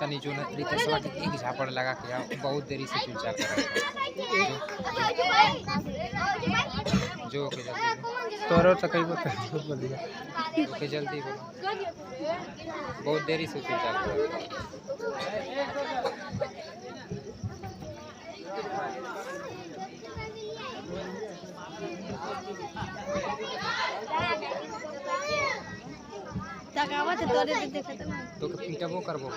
तनी जो रितेशवा के एक झापड़ लगा के आओ, बहुत देरी से चुपचाप कर रहा जो के जल्दी तोरो तो कई बार बोल दिया के जल्दी बोलो, बहुत देरी से चुपचाप कर रहा तकावत तोरे दे देखत ना तो के पीटबो करबो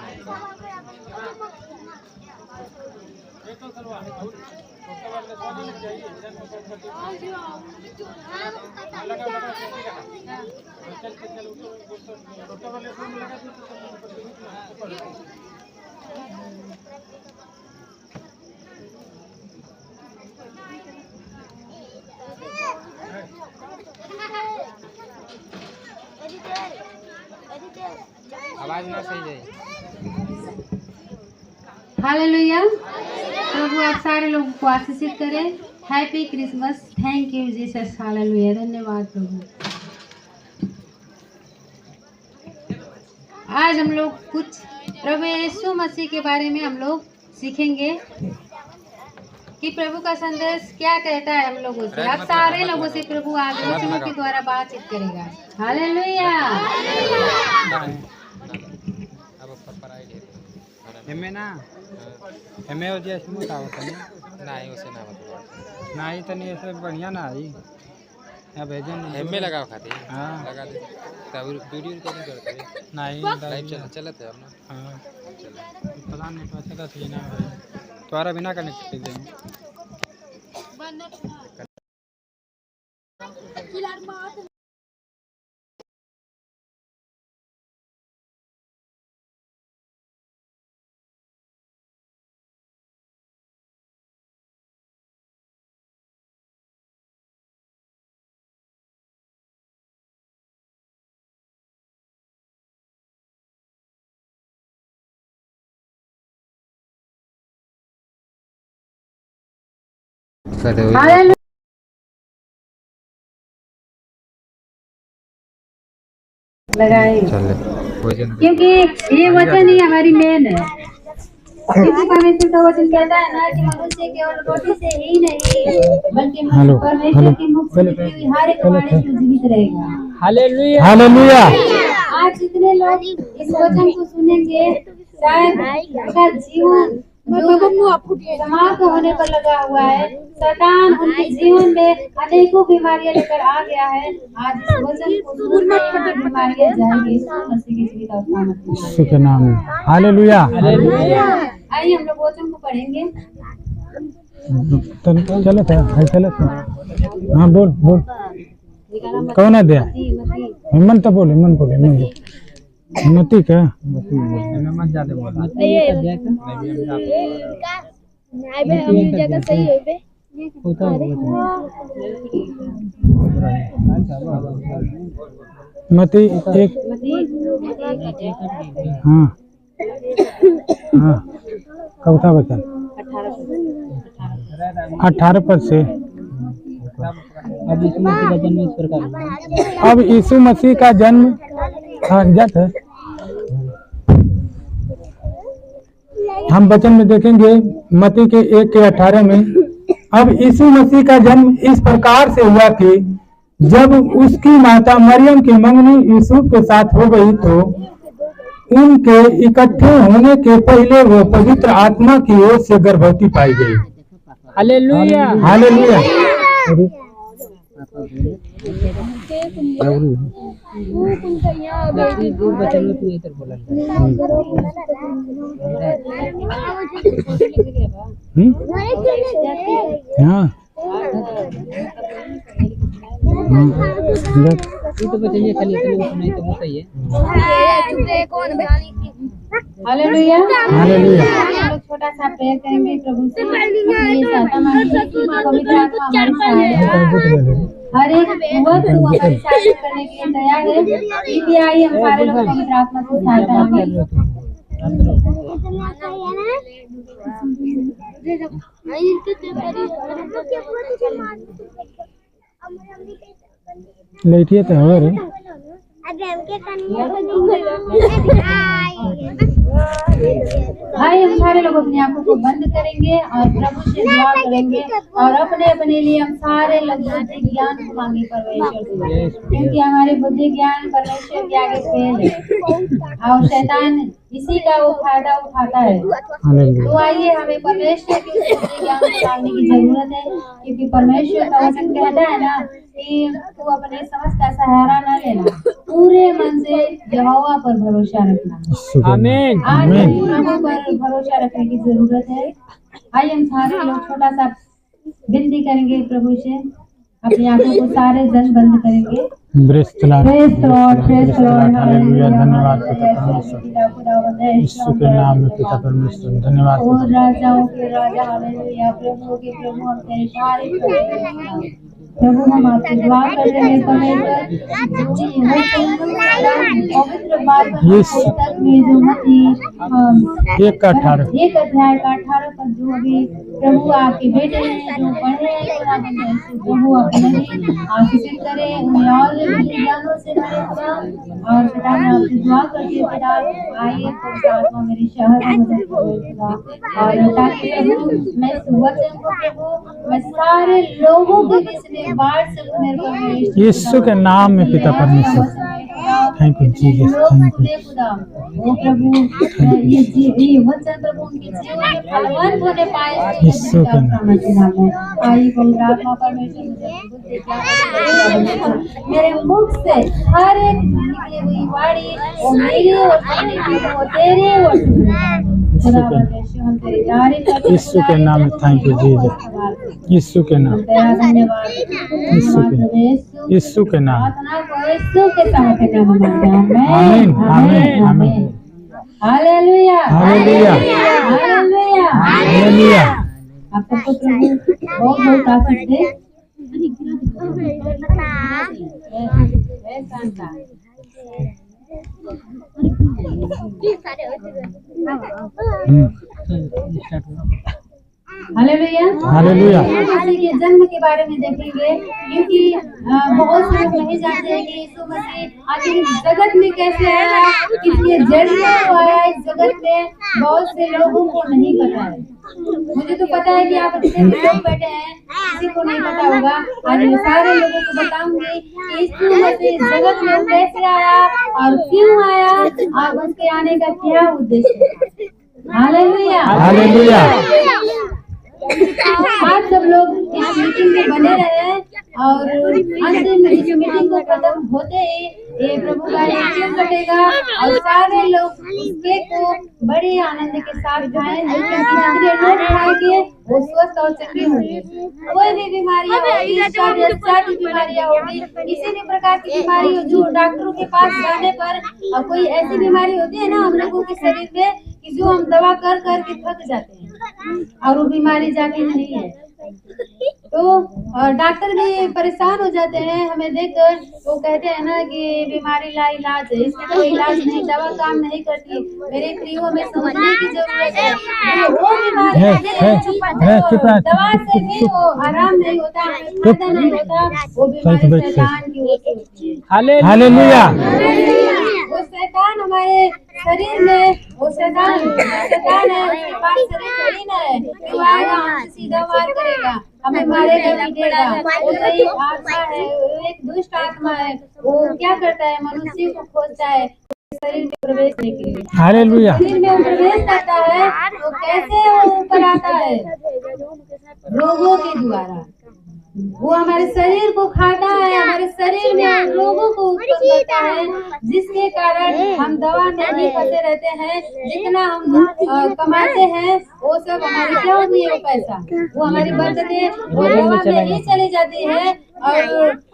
आवाज ना सही जाए। हालेलुया। प्रभु आप सारे लोगों को आशीषित करें। Happy Christmas. Thank you Jesus. Hallelujah. धन्यवाद प्रभु। आज हम लोग कुछ प्रभु यीशु मसीह के बारे में हम लोग सीखेंगे कि प्रभु का संदेश क्या कहता है हम लोगों से। आप सारे लोगों से प्रभु आज वचनों के द्वारा बातचीत करेगा। हालेलुया। एमे ना एमे हो जे स्मूथ आवत है नहीं उसे ना बता नहीं तनी ऐसे बढ़िया ना आई अब भेजन एमए लगाओ खाती हां लगा दे तब वीडियो रिकॉर्डिंग करते नहीं लाइव चलत है अपना। हां पता नहीं तो ऐसा थी ना तुम्हारा बिना कनेक्ट कर देंगे लगाए चले क्योंकि ये वचन ही हमारी मेन है। क्योंकि परमेश्वर का वचन कहता है ना कि मनुष्य केवल रोटी से ही नहीं बल्कि परमेश्वर की मुख से निकली हुई हर एक वाणी से जीवित रहेगा। Hallelujah hallelujah. आज जितने लोग इस वचन को सुनेंगे शायद उनका जीवन जो समाप्त होने पर लगा हुआ है, शैतान उनके जीवन में अनेकों बीमारियां लेकर आ गया है। आज इस वचन को सुनने से बीमारियां जाएंगी। यीशु मसीह की जीवित आत्मा में यीशु के नाम में हालेलुया हालेलुया। आइए हम लोग वचन को पढ़ेंगे। चलो चलो हाँ बोल बोल कौन है दिया हिम्मत तो बोल हिम्मत बोल हिम्मत हिम्मती का हिम्मत ज्यादा बोल जगह सही है बे मती एक हाँ हाँ कब था बच्चा 18 से अब यीशु मसीह का जन्म जट है। हम वचन में देखेंगे मती के 1:18 में। अब यीशु मसीह का जन्म इस प्रकार से हुआ कि जब उसकी माता मरियम की मंगनी यूसुफ के साथ हो गई तो उनके इकट्ठे होने के पहले वो पवित्र आत्मा की ओर से गर्भवती पाई गई। Hallelujah hallelujah. हाँ हालेलुया हालेलुया। हम लोग छोटा सा प्रेयर करेंगे प्रभु से। ये सहायता मांगेंगे कि पवित्र आत्मा हमारी सहायता हर एक वक्त हमारी सहायता करने के लिए तैयार है। इसलिए आइए हम सारे लोग पवित्र आत्मा से सहायता मांगें। लेटिए तो हो रे भाई हम सारे लोग अपनी आंखों को बंद करेंगे और प्रभु से दुआ करेंगे और अपने अपने लिए हम सारे लोग बुद्धि ज्ञान को मांगे परमेश्वर से, क्योंकि हमारे बुद्धि ज्ञान परमेश्वर के आगे फेल है और शैतान इसी का वो फायदा उठाता है। तो आइए हमें परमेश्वर की बुद्धि ज्ञान को मांगने की जरूरत है, क्योंकि परमेश्वर का वचन कहता है ना कि तू अपने समझ का सहारा न लेना, पूरे मन से यहोवा पर भरोसा रखना। आमीन आज आमीन। प्रभु पर भरोसा रखने की जरूरत है। आइए हम सारे लोग छोटा सा विनती करेंगे प्रभु से, अपनी आंखों को सारे जन बंद करेंगे। Praise the Lord. Praise the Lord, praise the Lord, hallelujah. धन्यवाद पिता परमेश्वर, यीशु के नाम में पिता परमेश्वर, धन्यवाद ओ राजाओं के राजा, हालेलुया। प्रभु के प्रभु हम तेरी तारीफ करते हैं। प्रभु हम आपकी दुआ कर रहे हैं परमेश्वर, पवित्र बाइबल पुस्तक में जो मत्ती 1 अध्याय का 18 तक जो भी प्रभु आपके बेटे हैं जो पढ़े हैं, प्रभु अपने आशीषित करे, उन्हें और ज्ञानों से भरे और पिता मैं आपसे दुआ करती हूँ पिता, आइए पवित्र आत्मा मेरी शहर में मदद करो और ताकि प्रभु मैं इस वचन को प्रभु मैं सारे लोगों के बीच में बांट सकूं मेरे परमेश्वर, यीशु के नाम में पिता परमेश्वर। Thank you Jesus, thank you ओ प्रभु ये वचन प्रभु उनके जीवन में फलवान होने पाए, यीशु के नाम में आई पवित्र आत्मा परमेश्वर मुझे बुद्धि ज्ञान मेरे मुख से हर एक निकली हुई वाणी वो मेरी और सुनने की वो तेरे और खुदा परमेश्वर हम तेरी तारीफ करते हैं। यीशु के नाम में थैंक यू जीसस, यीशु के नाम, तेरा धन्यवाद यीशु के, यीशु के नाम, प्रार्थना को यीशु के सामर्थ्य नाम में मांगते हैं। आमीन आमीन आमीन। Hallelujah hallelujah hallelujah hallelujah. आप सबको प्रभु बहुत बहुत आशीष दे। Hallelujah hallelujah. यीशु के जन्म के बारे में देखेंगे, क्योंकि बहुत से लोग नहीं जानते हैं कि यीशु मसीह आखिर इस जगत में कैसे आया, किसके जरिए वो आया इस जगत में, बहुत से लोगों को नहीं पता है। मुझे तो पता है कि आप जितने भी लोग बैठे हैं किसी को नहीं पता होगा। आज मैं सारे लोगों को बताऊंगी कि यीशु मसीह इस जगत में कैसे आया और क्यों आया और उसके आने का क्या उद्देश्य है। Hallelujah hallelujah. आप सब लोग इस मीटिंग में बने रहे और अंत में इस मीटिंग को खत्म होते ही ये प्रभु का केक कटेगा और सारे लोग इस केक को बड़े आनंद के साथ खाएं, क्योंकि जितने लोग खाएंगे वो स्वस्थ और चंगे होंगे। कोई भी बीमारियां होगी, शादी बीमारियां होगी, किसी भी प्रकार की बीमारी हो जो डॉक्टरों के पास जाने पर कोई ऐसी बीमारी होती है ना हम लोगों के शरीर में कि जो हम दवा कर कर के थक जाते हैं और वो बीमारी जाती नहीं है, तो डॉक्टर भी परेशान हो जाते हैं हमें देखकर। वो कहते हैं ना कि बीमारी ला इलाज है, इसका कोई इलाज नहीं, दवा काम नहीं करती। मेरे प्रियो में समझने की जरूरत है, वो बीमारी दवा से भी वो आराम नहीं होता, फायदा नहीं होता, वो बीमारी शैतान की होती है। हालेलुया। वो शैतान हमारे शरीर में, वो शैतान है, उसके पास शरीर थोड़ी ना है कि वो आएगा हमसे सीधा वार करेगा, हमें मारेगा पीटेगा। वो सही आत्मा है, वो एक दुष्ट आत्मा है। वो क्या करता है, मनुष्य को खोजता है शरीर में प्रवेश करने के लिए। हालेलुया। शरीर में वो प्रवेश करता है तो कैसे वो ऊपर आता है, रोगों के द्वारा। वो हमारे शरीर को खाता है, हमारे शरीर में रोगों को उत्पन्न करता है, जिसके कारण हम दवा में ही फंसे रहते हैं। जितना हम कमाते हैं वो सब हमारी क्या होती है, वो पैसा, वो हमारी बरकतें वो दवा में ही चली जाती है। और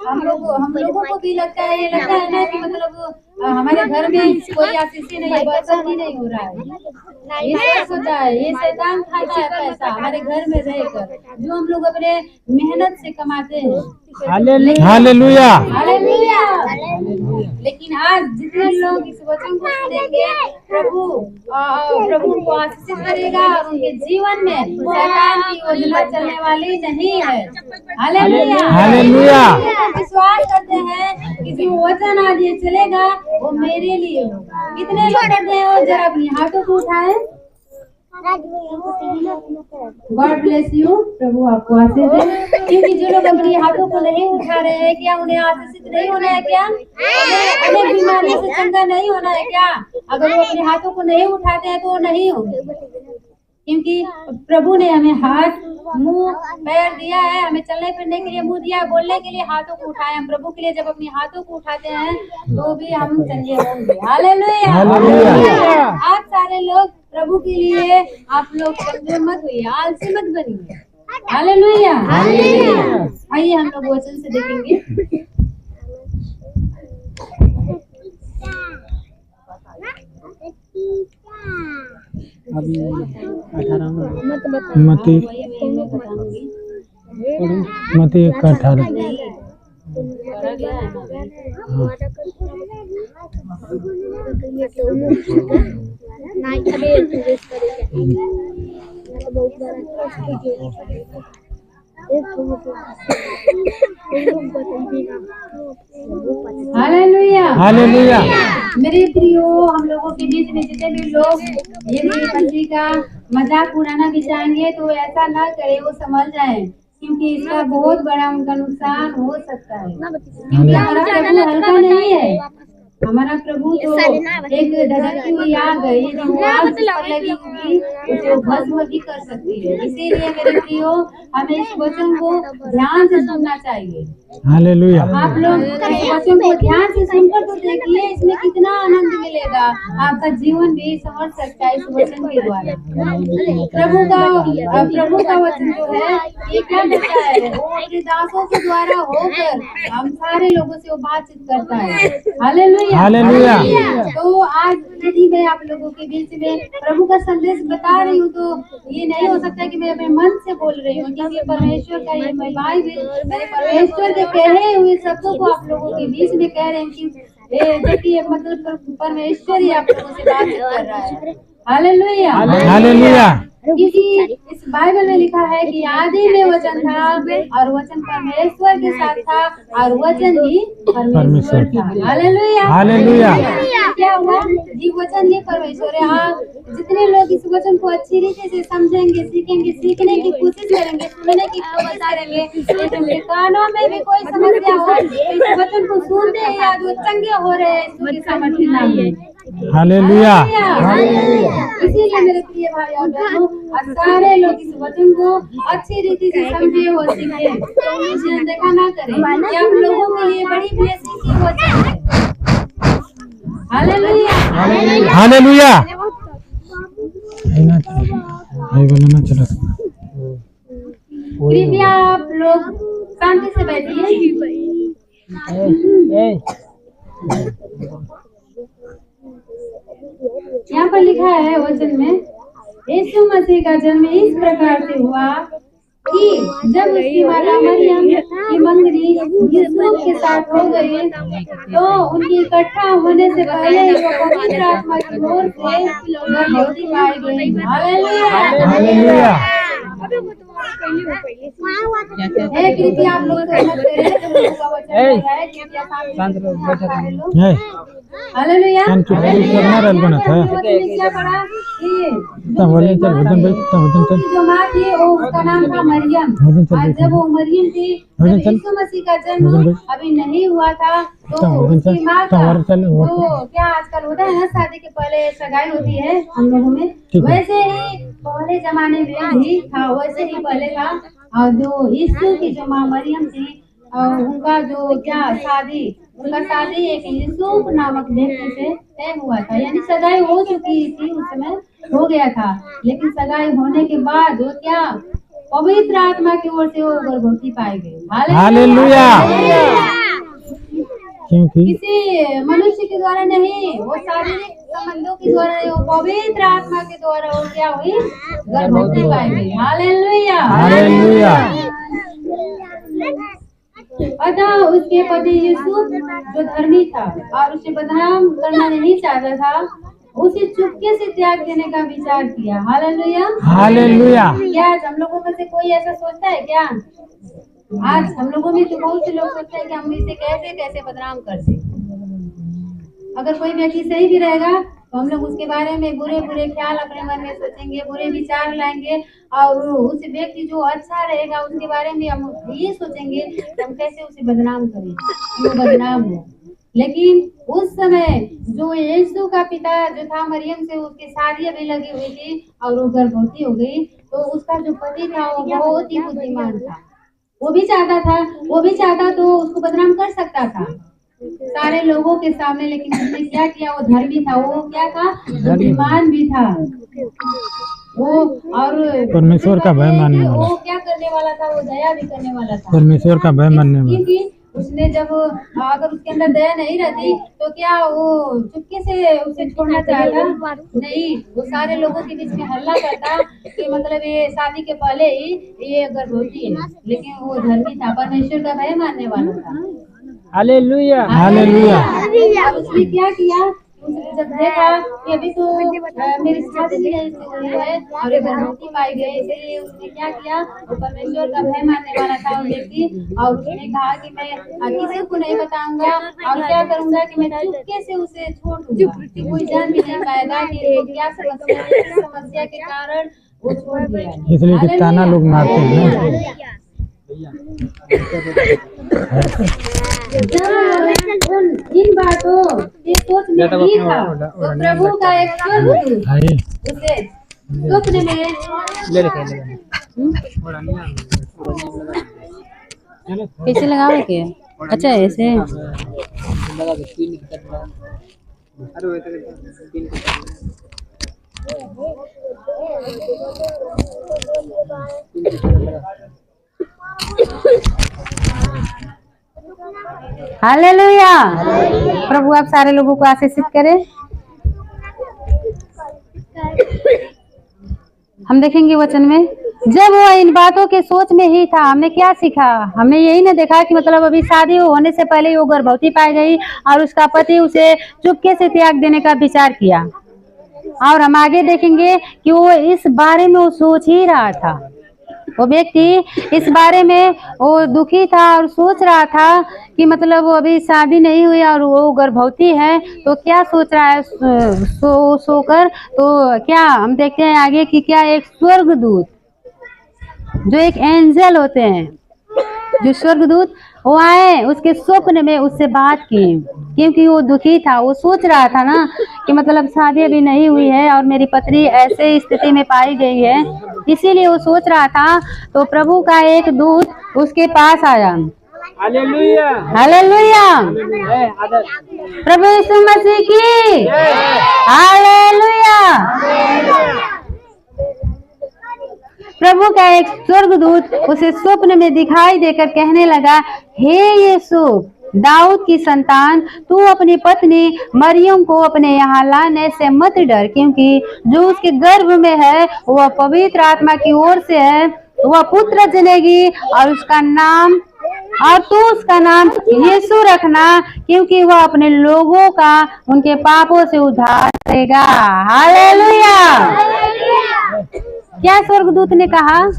हम लोगों को भी लगता है, ये लगता है ना कि मतलब हमारे घर में कोई आशीष नहीं है, बरकत ही नहीं हो रहा है। ये सब होता है, ये शैतान खाता है पैसा हमारे घर में रहकर, जो हम लोग अपने मेहनत से कमाते हैं। हालेलुया। हालेलुया। लेकिन आज जितने लोग इस वचन को सुनेंगे, प्रभु उनको आशीषित करेगा और उनके जीवन में शैतान की योजना चलने वाली नहीं है। हालेलुया। हालेलुया। विश्वास करते हैं कि जो वचन आज ये चलेगा वो मेरे लिए होगा। कितने लोग करते हैं? और जरा अपने हाथों को उठाए। God bless you. प्रभु आपको आशीष दे। क्योंकि जो लोग अपने हाथों को नहीं उठा रहे हैं, क्या उन्हें आशीषित नहीं होना है? क्या उन्हें बीमारियों से चंगा नहीं होना है? क्या अगर वो अपने हाथों को नहीं उठाते हैं तो वो नहीं होंगे। क्योंकि प्रभु ने हमें हाथ, मुंह, पैर दिया है, हमें चलने फिरने के लिए मुंह दिया, बोलने के लिए हाथों को उठाए। हम प्रभु के लिए जब अपने हाथों को उठाते हैं तो भी हम चंगे होंगे। हालेलुया। हालेलुया। आप सारे लोग प्रभु के लिए आप लोग कमजोर मत होइए, आलसी मत बनिए। हालेलुया। आइए हम लोग वचन से देखेंगे। मती 1:18। हालेलुया। हालेलुया। मेरे प्रियो, हम लोगों के बीच में जितने भी लोग यदि मसीह का मजाक उड़ाना भी चाहेंगे तो ऐसा ना करे, वो समझ जाए, क्योंकि इसका बहुत बड़ा उनका नुकसान हो सकता है। क्योंकि हमारा प्रभु हल्का नहीं है। हमारा प्रभु तो एक धधकती हुई आग है, यदि वो आग पर लगी होगी तो भस्म भी कर सकती है। इसीलिए मेरे प्रियो, हमें इस वचन को ध्यान से सुनना चाहिए। हालेलुया। आप लोग इस वचन को ध्यान से सुनकर तो देखिए, इसमें कितना आनंद मिलेगा। आपका जीवन भी संवर सकता है इस वचन के द्वारा। प्रभु का वचन जो है ये क्या करता है? वो अपने दासों के द्वारा होकर हम सारे लोगों से वो बातचीत करता है। हालेलुया। हालेलुया। तो आज यदि मैं आप लोगों के बीच में प्रभु का संदेश बता रही हूँ तो ये नहीं हो सकता कि मैं अपने मन से बोल रही हूँ, क्योंकि परमेश्वर का ये बाइबल मेरे परमेश्वर के कहे हुए शब्दों को आप लोगों के बीच में कह रहे हैं कि मतलब परमेश्वर ही आप लोगों से बातचीत कर रहा है। हालेलुया। हालेलुया। क्योंकि इस बाइबल में लिखा है कि आदि में वचन था और वचन परमेश्वर के साथ था और वचन ही परमेश्वर था। हालेलुया। हालेलुया। क्या हुआ? ये वचन ही परमेश्वर है। आप जितने लोग इस वचन को अच्छी रीति से समझेंगे, सीखेंगे, सीखने की कोशिश करेंगे, सुनने की कोशिश करेंगे, जिनके कानों में भी कोई समस्या हो, इस वचन को सुनते ही आज वो चंगे हो रहे हैं यीशु के सामर्थ्य नाम में। हालेलुया। इसीलिए मेरे प्रिय भाई और बहनों, सारे लोग इस वचन को अच्छी रीति से समझे और सीखे, इसे अनदेखा ना करें। ये आप लोगों के लिए बड़ी ब्लेसिंग की वचन है। हालेलुया। हालेलुया। कृपया आप लोग शांति से बैठिए। यहाँ पर लिखा है वचन में, यीशु मसीह का जन्म इस प्रकार से हुआ कि जब उसकी माता मरियम की मंगनी यूसुफ के साथ हो गई तो उनकी इकट्ठा होने से पहले ही वो पवित्र आत्मा की ओर से गर्भवती पाई गई। हालेलुया। कृपया आप लोग हालेलुया। जो माँ थी उसका नाम था मरियम, और जब वो मरियम थी, यीशु मसीह का जन्म अभी नहीं हुआ था तो उसकी माँ का तो क्या आजकल होता है ना, शादी के पहले सगाई होती है हम लोगों में, वैसे ही पहले जमाने में भी था, वैसे ही पहले था। और जो यीशु की जो माँ मरियम थी, उनका जो उनका शादी एक यूसुफ नामक व्यक्ति से तय हुआ था, यानी सगाई हो चुकी थी, उस समय हो गया था। लेकिन सगाई होने के बाद वो क्या पवित्र आत्मा की ओर से वो गर्भवती पाई गई। हालेलुया। किसी मनुष्य के द्वारा नहीं, वो शारीरिक संबंधों के द्वारा नहीं, वो पवित्र आत्मा के द्वारा वो क्या हुई? गर्भवती पाई गई। हालेलुया। हालेलुया। अतः उसके पति यूसुफ जो धर्मी था और उसे बदनाम करना नहीं चाहता था, उसे चुपके से त्याग देने का विचार किया। Hallelujah, hallelujah. क्या आज हम लोगों में से कोई ऐसा सोचता है क्या? आज हम लोगों में तो बहुत से लोग सोचते हैं कि हम इसे कैसे कैसे बदनाम कर दे। अगर कोई व्यक्ति सही भी रहेगा तो हम लोग उसके बारे में बुरे बुरे ख्याल अपने मन में सोचेंगे, बुरे विचार लाएंगे, और उस व्यक्ति जो अच्छा रहेगा उसके बारे में हम ये सोचेंगे कि हम कैसे उसे बदनाम करें, वो बदनाम हो। लेकिन उस समय जो यीशु का पिता जो था, मरियम से उसकी शादी अभी लगी हुई थी और वो गर्भवती हो गई, तो उसका जो पति था वो बहुत ही बुद्धिमान था। वो भी चाहता तो उसको बदनाम कर सकता था सारे लोगों के सामने, लेकिन उसने क्या किया? वो धर्मी था, वो क्या था? बुद्धिमान भी था वो, और परमेश्वर का भय मानने वाला। वो क्या करने वाला था? वो दया भी करने वाला था, परमेश्वर का भय मानने वाला। क्योंकि उसने जब अगर उसके अंदर दया नहीं रहती तो क्या वो चुपके से उसे छोड़ना चाहता? नहीं, वो सारे लोगों के बीच में हल्ला करता कि मतलब ये शादी के पहले ही ये गर्भवती है, लेकिन वो धर्मी था, परमेश्वर का भय मानने वाला था। Hallelujah, hallelujah. और उसने क्या किया? उसने जब देखा कि अभी तो मेरी शादी भी नहीं हुई है और ये गर्भवती पाई गई, इसलिए उसने क्या किया? वो परमेश्वर का भय मानने वाला था वो व्यक्ति, और उसने कहा कि मैं किसी को नहीं बताऊंगा, और क्या करूंगा कि मैं चुपके से उसे छोड़ दूंगा, कोई जान भी नहीं पाएगा कि वो क्या समस्या के कारण वो छोड़ दिया। इसलिए कि ताना लोग मारते हैं। इन बातों के सोच में ही था तो प्रभु का एक स्वर्गदूत उसे स्वप्न में कैसे लगावे के? अच्छा ऐसे हालेलुया। प्रभु आप सारे लोगों को आशीषित करें। हम देखेंगे वचन में, जब वो इन बातों के सोच में ही था, हमने क्या सीखा? हमने यही ना देखा कि मतलब अभी शादी होने से पहले वो गर्भवती पाई गई और उसका पति उसे चुपके से त्याग देने का विचार किया। और हम आगे देखेंगे कि वो इस बारे में वो सोच ही रहा था, वो व्यक्ति इस बारे में वो दुखी था और सोच रहा था कि मतलब वो अभी शादी नहीं हुई और वो गर्भवती है, तो क्या सोच रहा है सोकर तो क्या हम देखते हैं आगे कि क्या एक स्वर्गदूत जो एक एंजल होते हैं, जो स्वर्गदूत वो आए उसके स्वप्न में उससे बात की, क्योंकि वो दुखी था। वो सोच रहा था ना कि मतलब शादी अभी नहीं हुई है और मेरी पत्नी ऐसे स्थिति में पाई गई है, इसीलिए वो सोच रहा था। तो प्रभु का एक दूत उसके पास आया। हालेलुया, हालेलुया, प्रभु यीशु मसीह की हालेलुया। प्रभु का एक स्वर्गदूत उसे स्वप्न में दिखाई देकर कहने लगा, हे यूसुफ, दाऊद की संतान, तू अपनी पत्नी मरियम को अपने यहाँ लाने से मत डर, क्योंकि जो उसके गर्भ में है वह पवित्र आत्मा की ओर से है। वह पुत्र जनेगी और तू उसका नाम यीशु रखना, क्योंकि वह अपने लोगों का उनके पापों से उद्धार करेगा। हालेलुया। क्या स्वर्गदूत ने कहा?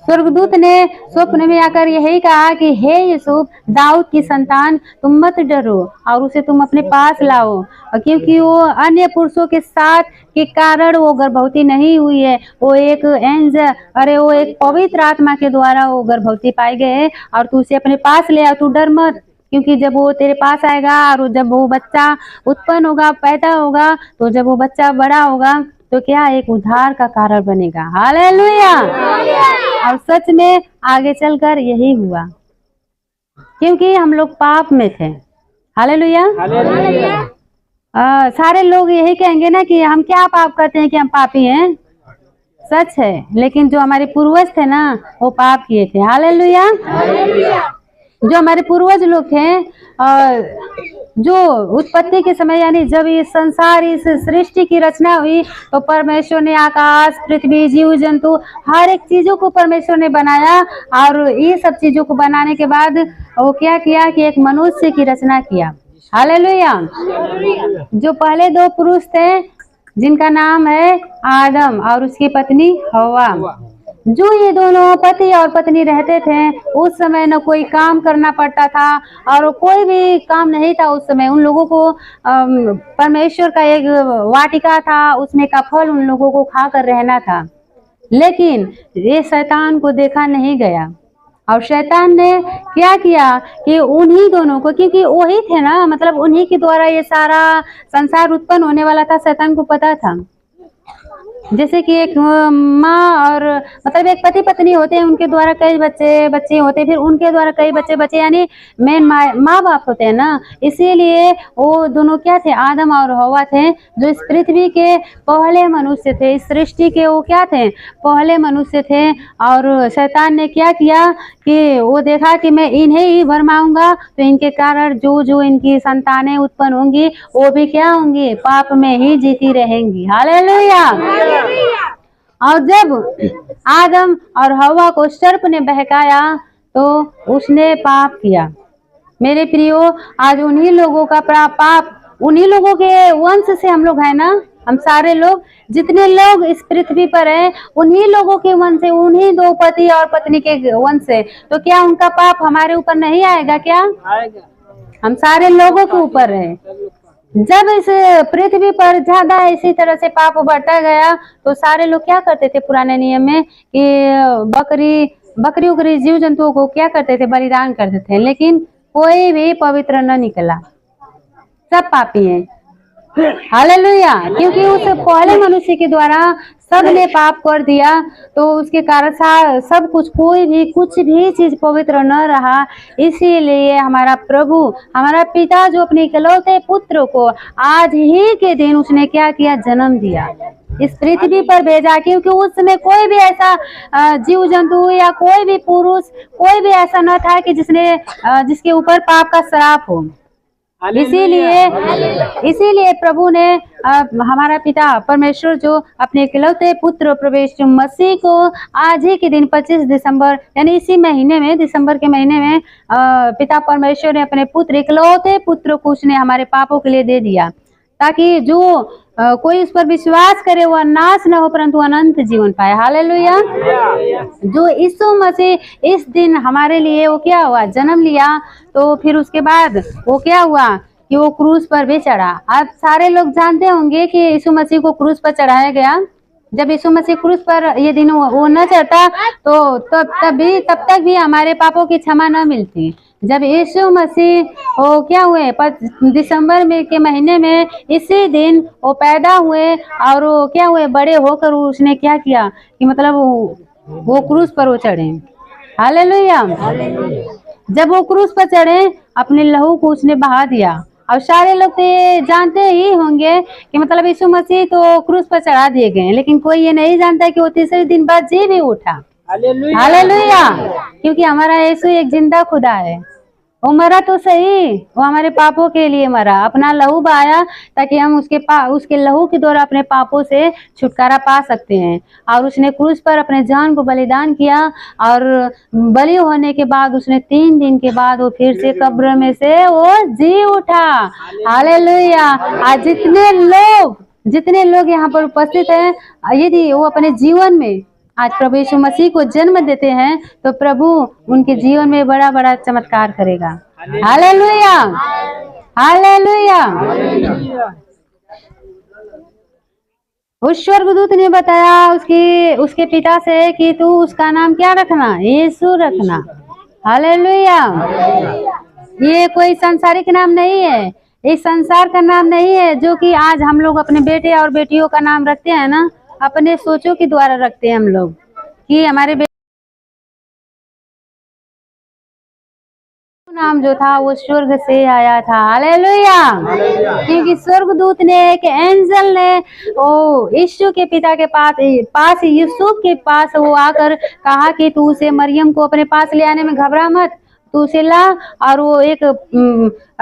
स्वर्गदूत ने स्वप्न में आकर यही कहा कि हे यूसुफ, दाऊद की संतान, तुम मत डरो और उसे तुम अपने पास लाओ, क्योंकि वो अन्य पुरुषों के साथ के कारण वो गर्भवती नहीं हुई है। वो एक पवित्र आत्मा के द्वारा वो गर्भवती पाई गए, और तू उसे अपने पास ले आ, तू डर मत, क्योंकि जब वो तेरे पास आएगा और जब वो बच्चा उत्पन्न होगा, पैदा होगा, तो जब वो बच्चा बड़ा होगा तो क्या एक उद्धार का कारण बनेगा। हालेलुया। और सच में आगे चलकर यही हुआ, क्योंकि हम लोग पाप में थे। हालेलुया। सारे लोग यही कहेंगे ना कि हम क्या पाप करते हैं कि हम पापी हैं। सच है, लेकिन जो हमारे पूर्वज थे ना वो पाप किए थे। हालेलुया। जो हमारे पूर्वज लोग थे, जो उत्पत्ति के समय यानी जब ये संसार, इस सृष्टि की रचना हुई, तो परमेश्वर ने आकाश, पृथ्वी, जीव जंतु, हर एक चीजों को परमेश्वर ने बनाया। और ये सब चीजों को बनाने के बाद वो क्या किया कि एक मनुष्य की रचना किया। हालेलुया। जो पहले दो पुरुष थे जिनका नाम है आदम और उसकी पत्नी हवा, जो ये दोनों पति और पत्नी रहते थे, उस समय न कोई काम करना पड़ता था और कोई भी काम नहीं था। उस समय उन लोगों को परमेश्वर का एक वाटिका था, उसमें का फल उन लोगों को खाकर रहना था। लेकिन ये शैतान को देखा नहीं गया और शैतान ने क्या किया कि उन्हीं दोनों को, क्योंकि वही थे ना, मतलब उन्हीं के द्वारा ये सारा संसार उत्पन्न होने वाला था, शैतान को पता था। जैसे कि एक माँ और मतलब एक पति पत्नी होते हैं, उनके द्वारा कई बच्चे होते हैं, फिर उनके द्वारा कई बच्चे यानी मेन माँ बाप होते हैं ना। इसीलिए वो दोनों क्या थे, आदम और हवा थे, जो इस पृथ्वी के पहले मनुष्य थे, इस सृष्टि के वो क्या थे, पहले मनुष्य थे। और शैतान ने क्या किया कि वो देखा कि मैं इन्हें ही भरमाऊंगा, तो इनके कारण जो इनकी संतानें उत्पन्न होंगी वो भी क्या होंगी, पाप में ही जीती रहेंगी। हालेलुया। और जब आदम और हवा को सर्प ने बहकाया तो उसने पाप किया। मेरे प्रियो, आज उन्हीं लोगों का पाप, उन्हीं लोगों के वंश से हम लोग हैं ना, हम सारे लोग जितने लोग इस पृथ्वी पर हैं, उन्हीं लोगों के वंश से, उन्हीं दो पति और पत्नी के वंश से। तो क्या उनका पाप हमारे ऊपर नहीं आएगा? क्या आएगा? हम सारे लोगों के ऊपर है। जब इस पृथ्वी पर ज्यादा इसी तरह से पाप बढ़ता गया तो सारे लोग क्या करते थे पुराने नियम में कि बकरी उकरी जीव जंतुओं को क्या करते थे, बलिदान करते थे, लेकिन कोई भी पवित्र न निकला, सब पापी हैं। हालेलुया। क्योंकि उस पहले मनुष्य के द्वारा सब ने पाप कर दिया, तो उसके कारण सब कुछ, कोई भी कुछ भी चीज पवित्र न रहा। इसीलिए हमारा प्रभु, हमारा पिता जो अपने इकलौते पुत्र को आज ही के दिन उसने क्या किया, जन्म दिया, इस पृथ्वी पर भेजा। क्योंकि उस समय कोई भी ऐसा जीव जंतु या कोई भी पुरुष, कोई भी ऐसा न था कि जिसके ऊपर पाप का श्राप हो। इसीलिए प्रभु ने हमारा पिता परमेश्वर जो अपने इकलौते पुत्र प्रभु यीशु मसीह को आज ही के दिन 25 दिसंबर यानी इसी महीने में, दिसंबर के महीने में पिता परमेश्वर ने अपने पुत्र, इकलौते पुत्र को उसने हमारे पापों के लिए दे दिया, ताकि जो कोई उस पर विश्वास करे वह नाश न हो परंतु अनंत जीवन पाए। हालेलुया। जो यीशु मसीह इस दिन हमारे लिए वो क्या हुआ, जन्म लिया, तो फिर उसके बाद वो क्या हुआ कि वो क्रूस पर भी चढ़ा। आप सारे लोग जानते होंगे कि यीशु मसीह को क्रूस पर चढ़ाया गया। जब यीशु मसीह क्रूस पर ये दिन वो न चढ़ता तो तब तक भी हमारे पापों की क्षमा न मिलती। जब यीशु मसीह वो क्या हुए, दिसंबर में के महीने में इसी दिन वो पैदा हुए और वो क्या हुए, बड़े होकर उसने क्या किया कि मतलब वो क्रूस पर वो चढ़े। हालेलुया। जब वो क्रूस पर चढ़े अपने लहू को उसने बहा दिया। और सारे लोग तो ये जानते ही होंगे कि मतलब यीशु मसीह तो क्रूस पर चढ़ा दिए गए, लेकिन कोई ये नहीं जानता कि वो तीसरे दिन बाद जी भी उठा। हालेलुया। क्योंकि हमारा यीशु एक जिंदा खुदा है। वो मरा तो सही, वो हमारे पापों के लिए मरा, अपना लहू बहाया ताकि हम उसके लहू के द्वारा अपने पापों से छुटकारा पा सकते हैं। और उसने क्रूस पर अपने जान को बलिदान किया और बलि होने के बाद उसने 3 दिन के बाद वो फिर से कब्र में से वो जी उठा। हालेलुया। आज जितने लोग यहाँ पर उपस्थित हैं, यदि वो अपने जीवन में आज प्रभु यीशु मसीह को जन्म देते हैं तो प्रभु उनके जीवन में बड़ा बड़ा चमत्कार करेगा। हालेलुया। हालेलुया। उस स्वर्गदूत ने बताया उसके पिता से कि तू उसका नाम क्या रखना, यीशु रखना। हालेलुया। ये कोई सांसारिक नाम नहीं है, इस संसार का नाम नहीं है जो कि आज हम लोग अपने बेटे और बेटियों का नाम रखते हैं ना, अपने सोचों के द्वारा रखते हैं हम लोग कि हमारे नाम जो था वो स्वर्ग से आया था। हालेलुया। क्योंकि स्वर्गदूत ने, एक एंजल ने वो यीशु के पिता के पास यूसुफ के पास वो आकर कहा कि तू उसे मरियम को अपने पास ले आने में घबरा मत, तू उसे ला और वो एक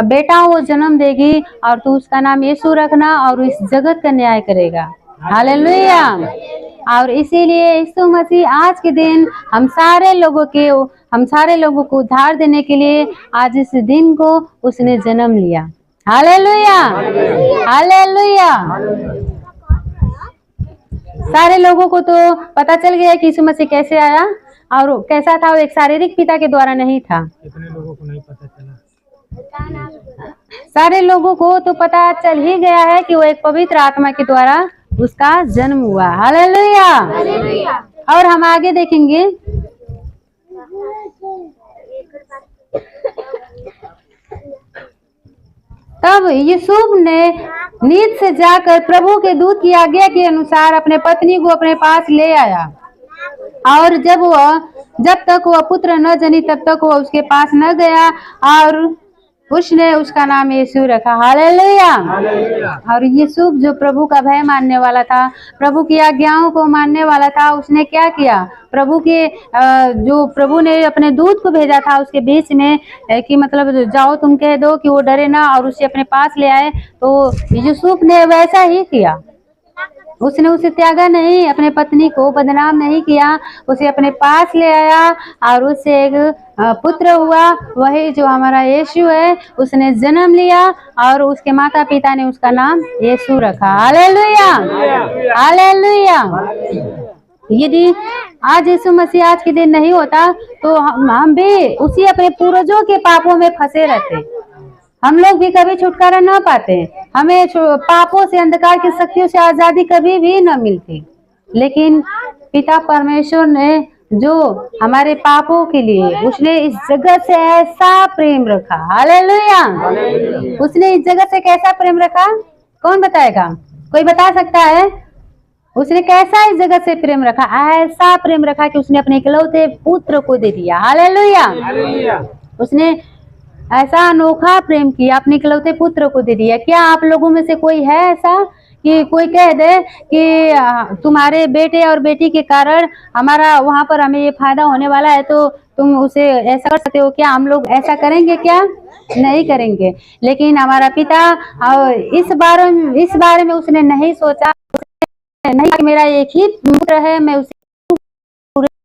बेटा वो जन्म देगी और तू उसका नाम यीशु रखना और इस जगत का न्याय करेगा। हालेलुया। और इसीलिए यीशु मसीह आज के दिन हम सारे लोगों को उद्धार देने के लिए आज इस दिन को उसने जन्म लिया। Hallelujah, hallelujah. सारे लोगों को तो पता चल गया कि यीशु मसीह कैसे आया और कैसा था। वो एक शारीरिक पिता के द्वारा नहीं था। कितने लोगों को नहीं पता चला? सारे लोगों को तो पता चल ही गया है कि वो एक पवित्र आत्मा के द्वारा उसका जन्म हुआ। हालेलुया। और हम आगे देखेंगे। तब यूसुफ ने नींद से जाकर प्रभु के दूत की आज्ञा के अनुसार अपने पत्नी को अपने पास ले आया और जब तक वह पुत्र न जनी तब तक वह उसके पास न गया और उसने उसका नाम यीशु रखा। हालेलुया। और यूसुफ जो प्रभु का भय मानने वाला था, प्रभु की आज्ञाओं को मानने वाला था, उसने क्या किया? प्रभु के जो प्रभु ने अपने दूत को भेजा था उसके बीच में कि मतलब जाओ तुम कह दो कि वो डरे ना और उसे अपने पास ले आए। तो यूसुफ ने वैसा ही किया। उसने उसे त्यागा नहीं, अपने पत्नी को बदनाम नहीं किया, उसे अपने पास ले आया और उससे एक पुत्र हुआ, वही जो हमारा यीशु है। उसने जन्म लिया और उसके माता पिता ने उसका नाम यीशु रखा। Hallelujah, hallelujah. यदि आज यीशु मसीह आज के दिन नहीं होता तो हम भी उसी अपने पूर्वजों के पापों में फंसे रहते। हम लोग भी कभी छुटकारा ना पाते। हमें पापों से, अंधकार की शक्तियों से आजादी कभी भी न मिलती। लेकिन पिता परमेश्वर ने जो हमारे पापों के लिए उसने इस जगत से ऐसा प्रेम रखा। हालेलुया। उसने इस जगत से कैसा प्रेम रखा? कौन बताएगा? कोई बता सकता है? उसने कैसा इस जगत से प्रेम रखा? ऐसा प्रेम रखा कि उसने अपने इकलौते पुत्र को दे दिया। हालेलुया। उसने ऐसा अनोखा प्रेम किया, अपने इकलौते पुत्र को दे दिया। क्या आप लोगों में से कोई है ऐसा कि कोई कह दे कि तुम्हारे बेटे और बेटी के कारण हमारा वहां पर हमें ये फायदा होने वाला है तो तुम उसे ऐसा कर सकते हो? क्या हम लोग ऐसा करेंगे? क्या नहीं करेंगे। लेकिन हमारा पिता इस बारे में उसने नहीं सोचा, नहीं कि मेरा एक ही पुत्र है, मैं उसे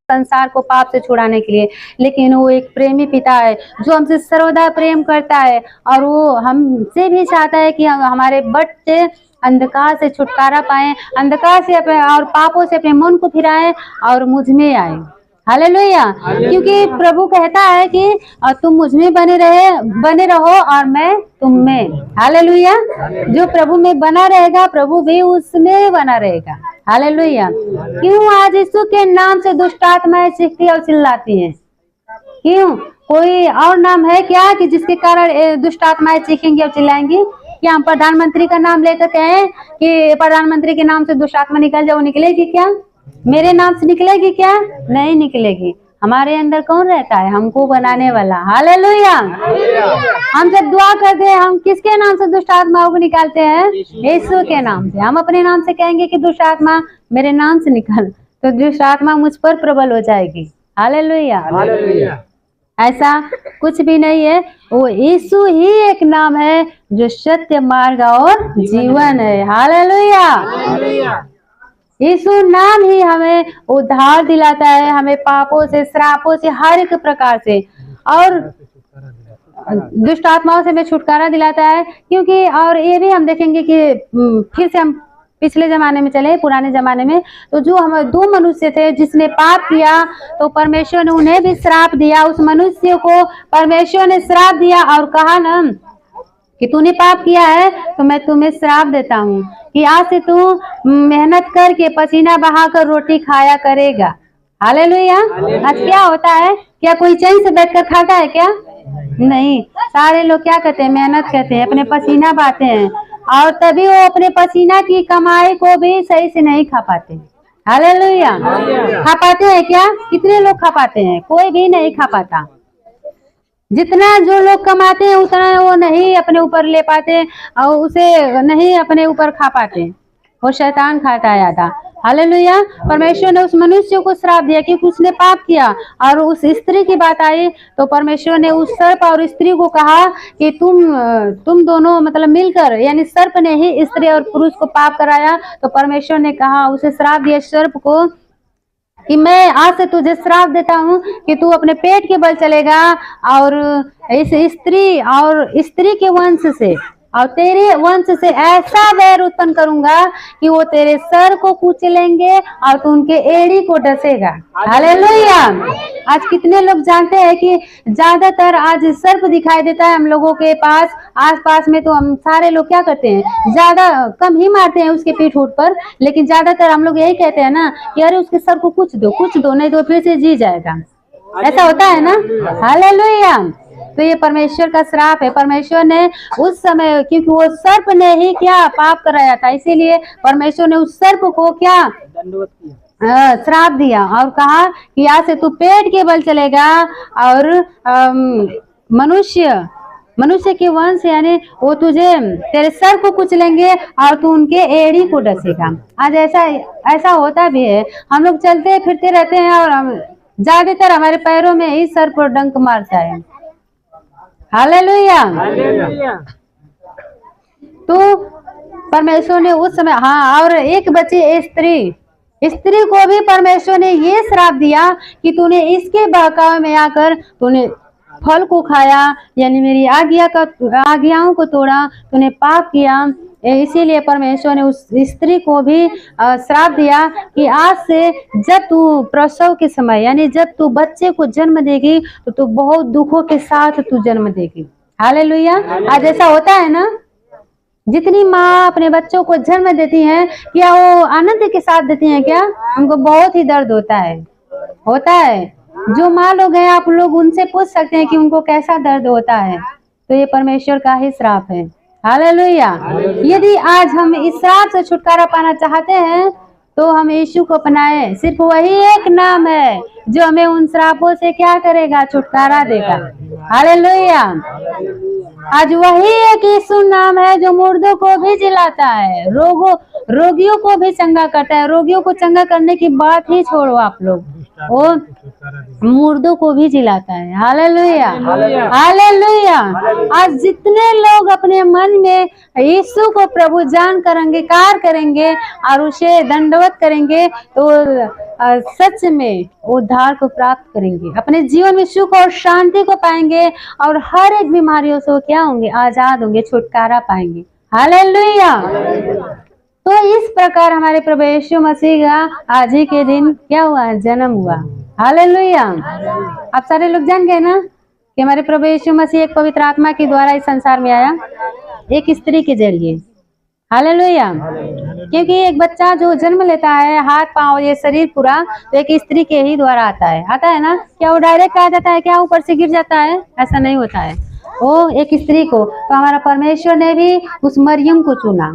संसार को पाप से छुड़ाने के लिए। लेकिन वो एक प्रेमी पिता है जो हमसे सर्वदा प्रेम करता है और वो हमसे भी चाहता है कि हमारे बच्चे अंधकार से छुटकारा पाएं, अंधकार से और पापों से अपने मन को फिराएं और मुझ में आए। हालेलुया। क्योंकि प्रभु कहता है कि तुम मुझ में बने रहो और मैं तुम में। हालेलुया। जो प्रभु में बना रहेगा प्रभु भी उसमें बना रहेगा। हालेलुया। क्यों आज यीशु के नाम से दुष्ट आत्माएं चीखती और चिल्लाती हैं? क्यों? कोई और नाम है क्या कि जिसके कारण दुष्ट आत्माएं चीखेंगी और चिल्लाएंगी? क्या हम प्रधानमंत्री का नाम लेकर कहें कि प्रधानमंत्री के नाम से दुष्ट आत्मा निकल जाओ, निकलेगी क्या? मेरे नाम से निकलेगी क्या? नहीं निकलेगी। हमारे अंदर कौन रहता है? हमको बनाने वाला। हालेलुया। हम जब दुआ करते हैं हम किसके नाम से दुष्ट आत्माओं को निकालते हैं? यीशु के नाम से। हम अपने नाम से कहेंगे कि दुष्ट आत्मा मेरे नाम से निकल, तो दुष्ट आत्मा मुझ पर प्रबल हो जाएगी। हालेलुया। ऐसा कुछ भी नहीं है। वो यीशु ही एक नाम है जो सत्य, मार्ग और जीवन है। हालेलुया। यीशु नाम ही हमें उद्धार दिलाता है, हमें पापों से, श्रापों से, हर एक प्रकार से और दुष्ट आत्माओं से हमें छुटकारा दिलाता है। क्योंकि और ये भी हम देखेंगे कि फिर से हम पिछले जमाने में चले, पुराने जमाने में, तो जो हम दो मनुष्य थे जिसने पाप किया तो परमेश्वर ने उन्हें भी श्राप दिया। उस मनुष्य को परमेश्वर ने श्राप दिया और कहा ना कि तूने पाप किया है तो मैं तुम्हें श्राप देता हूँ कि आज से तू मेहनत करके पसीना बहाकर रोटी खाया करेगा। हालेलुया। आज क्या होता है? क्या कोई चैन से बैठकर खाता है क्या? नहीं। सारे लोग क्या करते हैं? मेहनत करते हैं, अपने पसीना बहाते हैं और तभी वो अपने पसीना की कमाई को भी सही से नहीं खा पाते। हालेलुया। खा पाते हैं क्या? कितने लोग खा पाते हैं? कोई भी नहीं खा पाता। जितना जो लोग कमाते हैं उतना वो नहीं अपने ऊपर ले पाते और उसे नहीं अपने ऊपर खा पाते। वो शैतान खाता है आधा। हालेलुया। परमेश्वर ने उस मनुष्य को श्राप दिया क्योंकि उसने पाप किया। और उस स्त्री की बात आई तो परमेश्वर ने उस सर्प और स्त्री को कहा कि तुम दोनों मतलब मिलकर, यानी सर्प ने ही स्त्री और पुरुष को पाप कराया। तो परमेश्वर ने कहा, उसे श्राप दिया सर्प को कि मैं आज से तुझे श्राप देता हूँ कि तू अपने पेट के बल चलेगा और इस स्त्री के वंश से और तेरे वंश से ऐसा बैर उत्पन्न करूंगा कि वो तेरे सर को कुचलेंगे और तू उनके एड़ी को डसेगा। हालेलुया। आज कितने लोग जानते हैं कि ज्यादातर आज सर्प दिखाई देता है हम लोगों के पास आसपास में, तो हम सारे लोग क्या करते हैं, ज्यादा कम ही मारते हैं उसके पीठ ऊट पर, लेकिन ज्यादातर हम लोग यही कहते हैं ना कि अरे उसके सर को कुछ दो नहीं तो फिर से जी जाएगा। ऐसा होता है ना। हालेलुया। तो ये परमेश्वर का श्राप है। परमेश्वर ने उस समय, क्योंकि वो सर्प ने ही क्या पाप कराया था, इसीलिए परमेश्वर ने उस सर्प को क्या श्राप दिया और कहा कि आज से तू पेट के बल चलेगा और मनुष्य के वंश यानी वो तुझे तेरे सर को कुचलेंगे और तू उनके एड़ी को डसेगा। आज ऐसा होता भी है, हम लोग चलते फिरते रहते हैं और ज्यादातर हमारे पैरों में ही सर पर डंक मारता है। हालेलुया। तो परमेश्वर ने उस समय, हाँ, और एक बची स्त्री को भी परमेश्वर ने ये श्राप दिया कि तूने इसके बहकावे में आकर तूने फल को खाया, यानी मेरी आज्ञाओं को तोड़ा, तूने पाप किया। इसीलिए परमेश्वर ने उस स्त्री को भी श्राप दिया कि आज से जब तू प्रसव के समय, यानी जब तू बच्चे को जन्म देगी तो तू बहुत दुखों के साथ तू जन्म देगी। हालेलुया। आज ऐसा होता है ना, जितनी माँ अपने बच्चों को जन्म देती हैं, क्या वो आनंद के साथ देती हैं? क्या उनको बहुत ही दर्द होता है। जो माँ लोग हैं, आप लोग उनसे पूछ सकते हैं कि उनको कैसा दर्द होता है। तो ये परमेश्वर का ही श्राप है। हालेलुया। यदि आज हम इस श्राप से छुटकारा पाना चाहते हैं तो हम यीशु को अपनाएं। सिर्फ वही एक नाम है जो हमें उन श्रापों से क्या करेगा, छुटकारा देगा। हालेलुया। आज वही एक यीशु नाम है जो मुर्दों को भी जिलाता है, रोगियों को भी चंगा करता है। रोगियों को चंगा करने की बात ही छोड़ो आप लोग, वो मुर्दों को भी जिलाता है। हालेलुया। हालेलुया। आज जितने लोग अपने मन में यीशु को प्रभु जान कर अंगीकार करेंगे और उसे दंडवत करेंगे तो सच में उद्धार को प्राप्त करेंगे, अपने जीवन में सुख और शांति को पाएंगे और हर एक बीमारियों से क्या होंगे, आजाद होंगे, छुटकारा पाएंगे। हालेलुया। तो इस प्रकार हमारे प्रभु यीशु मसीह का आज ही के दिन क्या हुआ, जन्म हुआ। हालेलुया। आप सारे लोग जान गए ना कि हमारे प्रभु यीशु मसीह एक पवित्र आत्मा के द्वारा इस संसार में आया, एक स्त्री के जरिए। हालेलुया। क्योंकि एक बच्चा जो जन्म लेता है, हाथ पांव ये शरीर पूरा, तो एक स्त्री के ही द्वारा आता है ना। क्या वो डायरेक्ट आ जाता है, क्या ऊपर से गिर जाता है? ऐसा नहीं होता है, वो एक स्त्री को। तो हमारा परमेश्वर ने भी उस मरियम को चुना,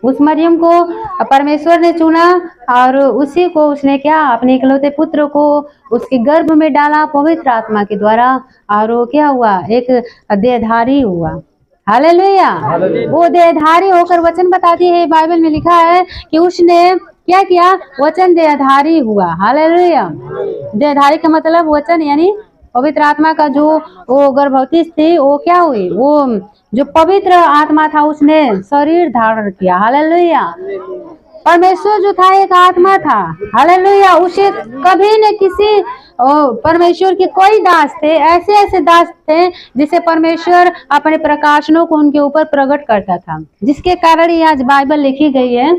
उस मरियम को परमेश्वर ने चुना और उसी को उसने क्या, अपने इकलौते पुत्र को उसके गर्भ में डाला पवित्र आत्मा के द्वारा, और वो क्या हुआ, एक देहधारी हुआ। हालेलुया। वो देहधारी होकर, वचन बताती है बाइबल में लिखा है कि उसने क्या किया, वचन देहधारी हुआ। हालेलुया। देहधारी का मतलब वचन, यानी पवित्र आत्मा का जो वो गर्भवती थी, वो क्या हुई, वो जो पवित्र आत्मा था उसने शरीर धारण किया। हालेलुया। परमेश्वर जो था एक आत्मा था। हालेलुया। उसे कभी न किसी परमेश्वर के कोई दास थे, ऐसे दास थे जिसे परमेश्वर अपने प्रकाशनों को उनके ऊपर प्रकट करता था, जिसके कारण ही आज बाइबल लिखी गई है।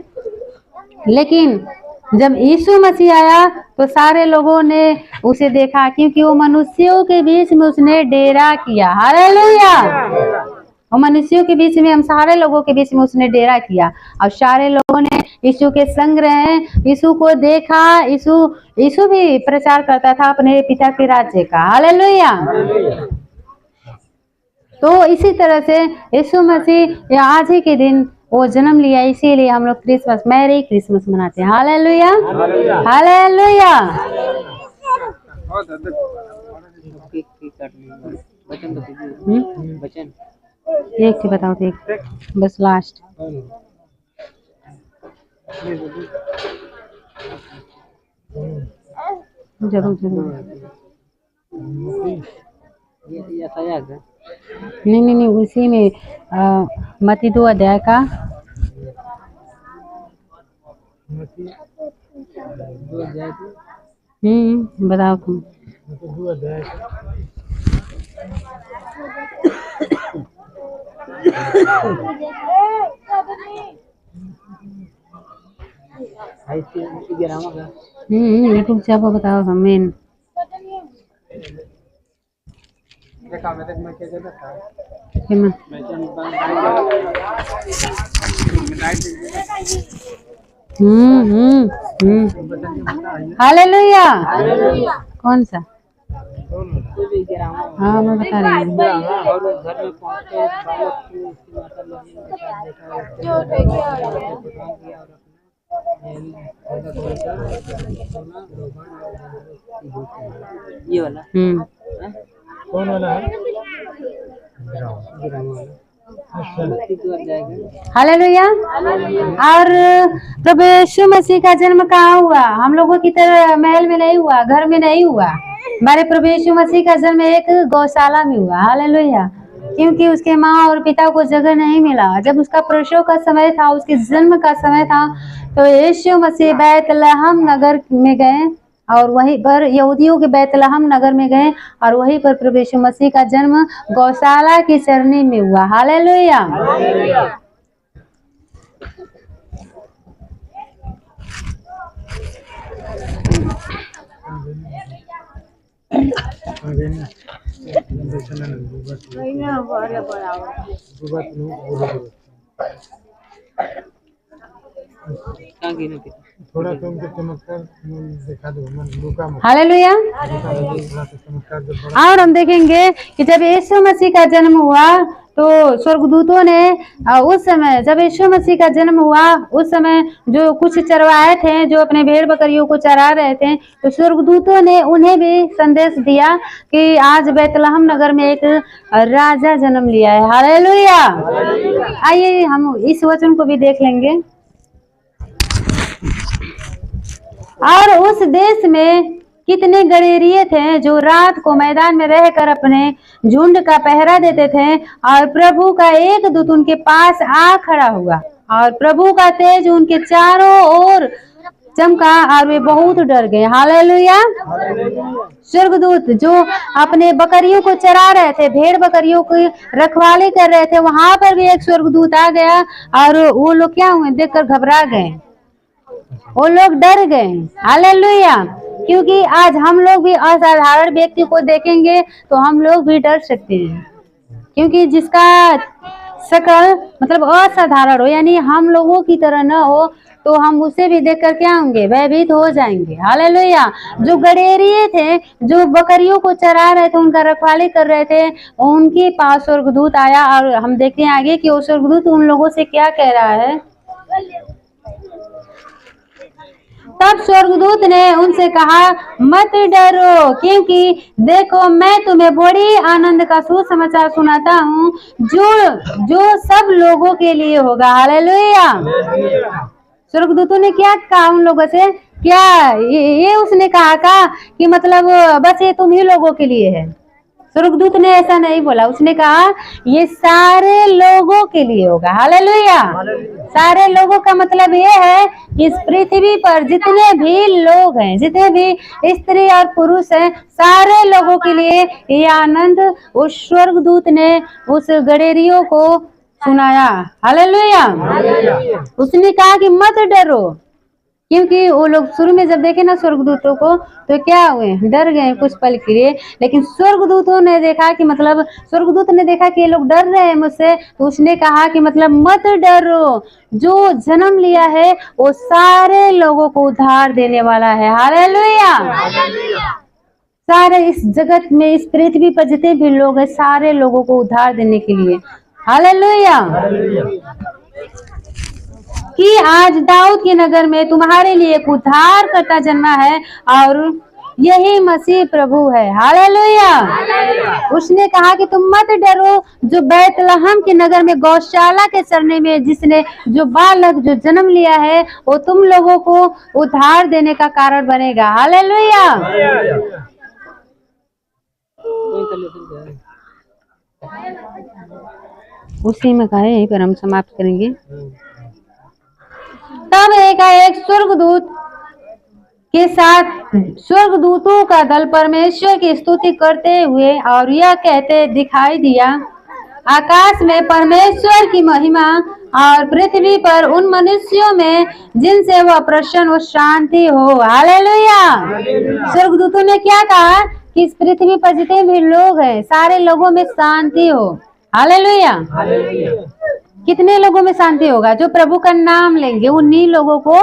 लेकिन जब यीशु मसीह आया तो सारे लोगों ने उसे देखा, क्योंकि वो मनुष्यों के बीच में उसने डेरा किया। हालेलुया। और मनुष्यों के बीच में, हम सारे लोगों के बीच में उसने डेरा किया और सारे लोगों ने यीशु के संग रहे, यीशु को देखा। यीशु भी प्रचार करता था अपने पिता के राज्य का। हालेलुया। तो इसी तरह से यीशु मसीह आज ही के दिन वो जन्म लिया, इसीलिए हम लोग क्रिसमस, मैरी क्रिसमस मनाते हैं। हालेलुया। हालेलुया। एक बताओ, एक बस लास्ट। जरूर जरूर। ये सजा है। नहीं उसी में मत्ती 2 अध्याय का बताओ तुम। यूट्यूब से आपको बताओ हमें। हालेलुया। कौन सा? हाँ मैं बता रही हूँ। ये वाला कौन वाला है? हालेलुया। और प्रभु यीशु मसीह का जन्म कहाँ हुआ? हम लोगों की तरह महल में नहीं हुआ, घर में नहीं हुआ। हमारे प्रभु यीशु मसीह का जन्म एक गौशाला में हुआ। हालेलुया। क्योंकि उसके माँ और पिता को जगह नहीं मिला। जब उसका प्रसव का समय था, उसके जन्म का समय था, तो यीशु मसीह बैतलहम नगर में गए और वहीं पर यहूदियों के बैतलहम नगर में गए और वहीं पर प्रभु यीशु मसीह का जन्म गौशाला की चरनी में हुआ। हालेलुया। थोड़ा तुमके चमत्कार दिखा दो। हालेलुया। और हम देखेंगे कि जब यीशु मसीह का जन्म हुआ तो स्वर्गदूतों ने उस समय, जब यीशु मसीह का जन्म हुआ उस समय जो कुछ चरवाहे थे जो अपने भेड़ बकरियों को चरा रहे थे, तो स्वर्गदूतों ने उन्हें भी संदेश दिया कि आज बैतलहम नगर में एक राजा जन्म लिया है। हालेलुया। आइए हम इस वचन को भी देख लेंगे। और उस देश में कितने गडेरिये थे जो रात को मैदान में रहकर अपने झुंड का पहरा देते थे, और प्रभु का एक दूत उनके पास आ खड़ा हुआ और प्रभु का तेज उनके चारों ओर चमका और वे बहुत डर गए। हालेलुया। स्वर्गदूत जो अपने बकरियों को चरा रहे थे, भेड़ बकरियों की रखवाली कर रहे थे, वहां पर भी एक स्वर्गदूत आ गया और वो लोग क्या हुए? देखकर घबरा गए, वो लोग डर गए। हालेलुया। क्योंकि आज हम लोग भी असाधारण व्यक्ति को देखेंगे तो हम लोग भी डर सकते हैं, क्योंकि जिसका शकल मतलब असाधारण हो, यानी हम लोगों की तरह न हो, तो हम उसे भी देखकर क्या होंगे? भयभीत हो जाएंगे। हालेलुया। जो गडेरिये थे जो बकरियों को चरा रहे थे, उनका रखवाली कर रहे थे, उनके पास स्वर्गदूत आया और हम देखते हैं आगे कि वो स्वर्गदूत उन लोगों से क्या कह रहा है। तब स्वर्गदूत ने उनसे कहा, मत डरो, क्योंकि देखो मैं तुम्हें बड़ी आनंद का सुसमाचार सुनाता हूँ जो सब लोगों के लिए होगा। हालेलुया। स्वर्गदूतों ने क्या कहा उन लोगों से? क्या ये उसने कहा कि मतलब बस ये तुम ही लोगों के लिए है? स्वर्गदूत ने ऐसा नहीं बोला। उसने कहा ये सारे लोगों के लिए होगा। हालेलुया। सारे लोगों का मतलब ये है कि इस पृथ्वी पर जितने भी लोग हैं, जितने भी स्त्री और पुरुष हैं, सारे लोगों के लिए ये आनंद उस स्वर्गदूत ने उस गडेरियों को सुनाया। हालेलुया। उसने कहा कि मत डरो, क्योंकि वो लोग शुरू में जब देखे ना स्वर्गदूतों को तो क्या हुए? डर गए कुछ पल के लिए। लेकिन स्वर्गदूतों ने देखा कि मतलब स्वर्गदूत ने देखा कि ये लोग डर रहे हैं मुझसे, तो उसने कहा कि मतलब मत डरो, जो जन्म लिया है वो सारे लोगों को उद्धार देने वाला है। हालेलुया। सारे इस जगत में, इस पृथ्वी पर जितने भी लोग हैं, सारे लोगों को उद्धार देने के लिए। हालेलुया। कि आज दाऊद के नगर में तुम्हारे लिए एक उद्धारकर्ता जन्मा है और यही मसीह प्रभु है। हालेलुया। उसने कहा कि तुम मत डरो, जो बैतलहम के नगर में गौशाला के सरने में जिसने जो बालक जो जन्म लिया है वो तुम लोगों को उद्धार देने का कारण बनेगा। हालेलुया। उसी में कहा, यहीं पर हम समाप्त करेंगे। तब एक स्वर्गदूत के साथ स्वर्गदूतों का दल परमेश्वर की स्तुति करते हुए और यह कहते दिखाई दिया, आकाश में परमेश्वर की महिमा और पृथ्वी पर उन मनुष्यों में जिनसे वह प्रसन्न और शांति हो। हालेलुया। स्वर्गदूतों ने क्या कहा कि इस पृथ्वी पर जितने भी लोग हैं सारे लोगों में शांति हो। हालेलुया। कितने लोगों में शांति होगा? जो प्रभु का नाम लेंगे उन्हीं लोगों को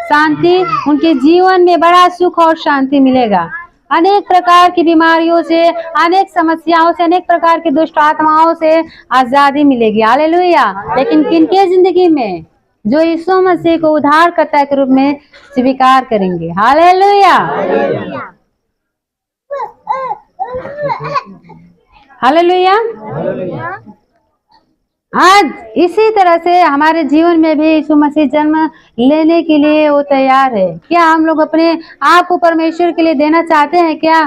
शांति, उनके जीवन में बड़ा सुख और शांति मिलेगा। अनेक प्रकार की बीमारियों से, अनेक समस्याओं से, अनेक प्रकार की दुष्ट आत्माओं से आजादी मिलेगी। हालेलुया। लेकिन किनके जिंदगी में? जो यीशु मसीह को उद्धारकर्ता के रूप में स्वीकार करेंगे। हालेलुया। हालेलुया। आज इसी तरह से हमारे जीवन में भी यीशु मसीह जन्म लेने के लिए वो तैयार है। क्या हम लोग अपने आप को परमेश्वर के लिए देना चाहते हैं? क्या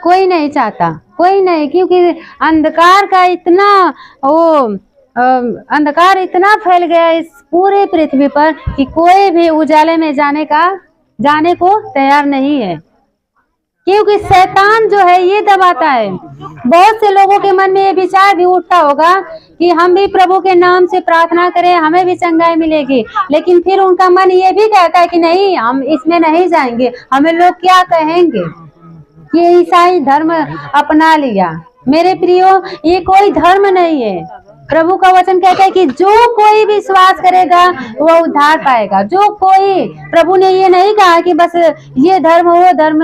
कोई नहीं चाहता, कोई नहीं, क्योंकि अंधकार का इतना अंधकार इतना फैल गया इस पूरे पृथ्वी पर कि कोई भी उजाले में जाने को तैयार नहीं है, क्योंकि शैतान जो है ये दबाता है। बहुत से लोगों के मन में ये विचार भी उठता होगा कि हम भी प्रभु के नाम से प्रार्थना करें, हमें भी चंगाई मिलेगी, लेकिन फिर उनका मन ये भी कहता है कि नहीं, हम इसमें नहीं जाएंगे, हमें लोग क्या कहेंगे, ये ईसाई धर्म अपना लिया। मेरे प्रियो, ये कोई धर्म नहीं है। प्रभु का वचन कहता है कि जो कोई विश्वास करेगा वो उद्धार पाएगा। जो कोई, प्रभु ने ये नहीं कहा कि बस ये धर्म वो धर्म,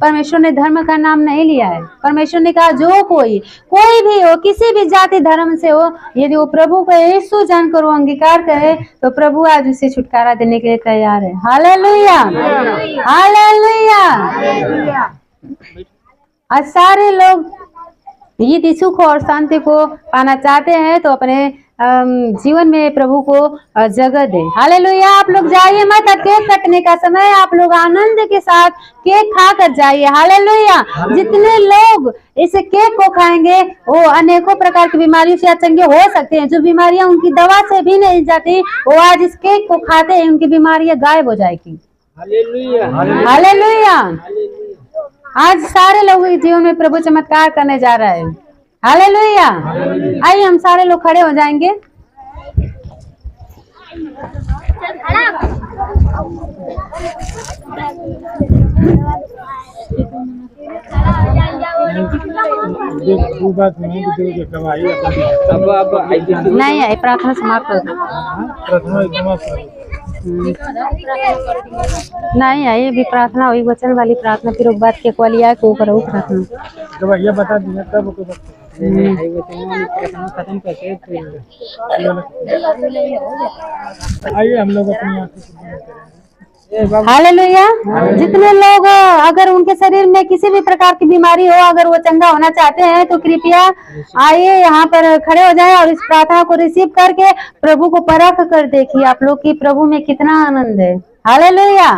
परमेश्वर ने धर्म का नाम नहीं लिया है। परमेश्वर ने कहा जो कोई भी हो, किसी भी जाति धर्म से हो, यदि वो प्रभु को यीशु जानकर वो अंगीकार करे तो प्रभु आज उसे छुटकारा देने के लिए तैयार है। हालेलुया। हालेलुया। आज सारे लोग यदि सुख और शांति को पाना चाहते हैं तो अपने जीवन में प्रभु को जगह दे। हालेलुया। आप लोग जाइए मत, केक कटने का समय, आप लोग आनंद के साथ केक खा कर जाइए। हालेलुया। जितने लोग इस केक को खाएंगे वो अनेकों प्रकार की बीमारियों से चंगे हो सकते हैं। जो बीमारियां उनकी दवा से भी नहीं जाती, वो आज इस केक को खाते हैं, उनकी बीमारियां गायब हो जाएगी। हालेलुया। आज सारे लोगों के जीवन में प्रभु चमत्कार करने जा रहा है। हालेलुया। आइए हम सारे लोग खड़े हो जाएंगे। नहीं आई, प्रार्थना समाप्त हो नहीं आई, अभी प्रार्थना हुई, वचन वाली प्रार्थना, फिर एक बात के क्वालिया को करो प्रार्थना। तो भैया बता दिया कब खत्म करके आइए हम लोग अपनी हालेलुया। जितने लोग अगर उनके शरीर में किसी भी प्रकार की बीमारी हो, अगर वो चंगा होना चाहते हैं तो कृपया आइए यहाँ पर खड़े हो जाएं और इस प्रार्थना को रिसीव करके प्रभु को परख कर देखिए आप लोग की प्रभु में कितना आनंद है। हालेलुया।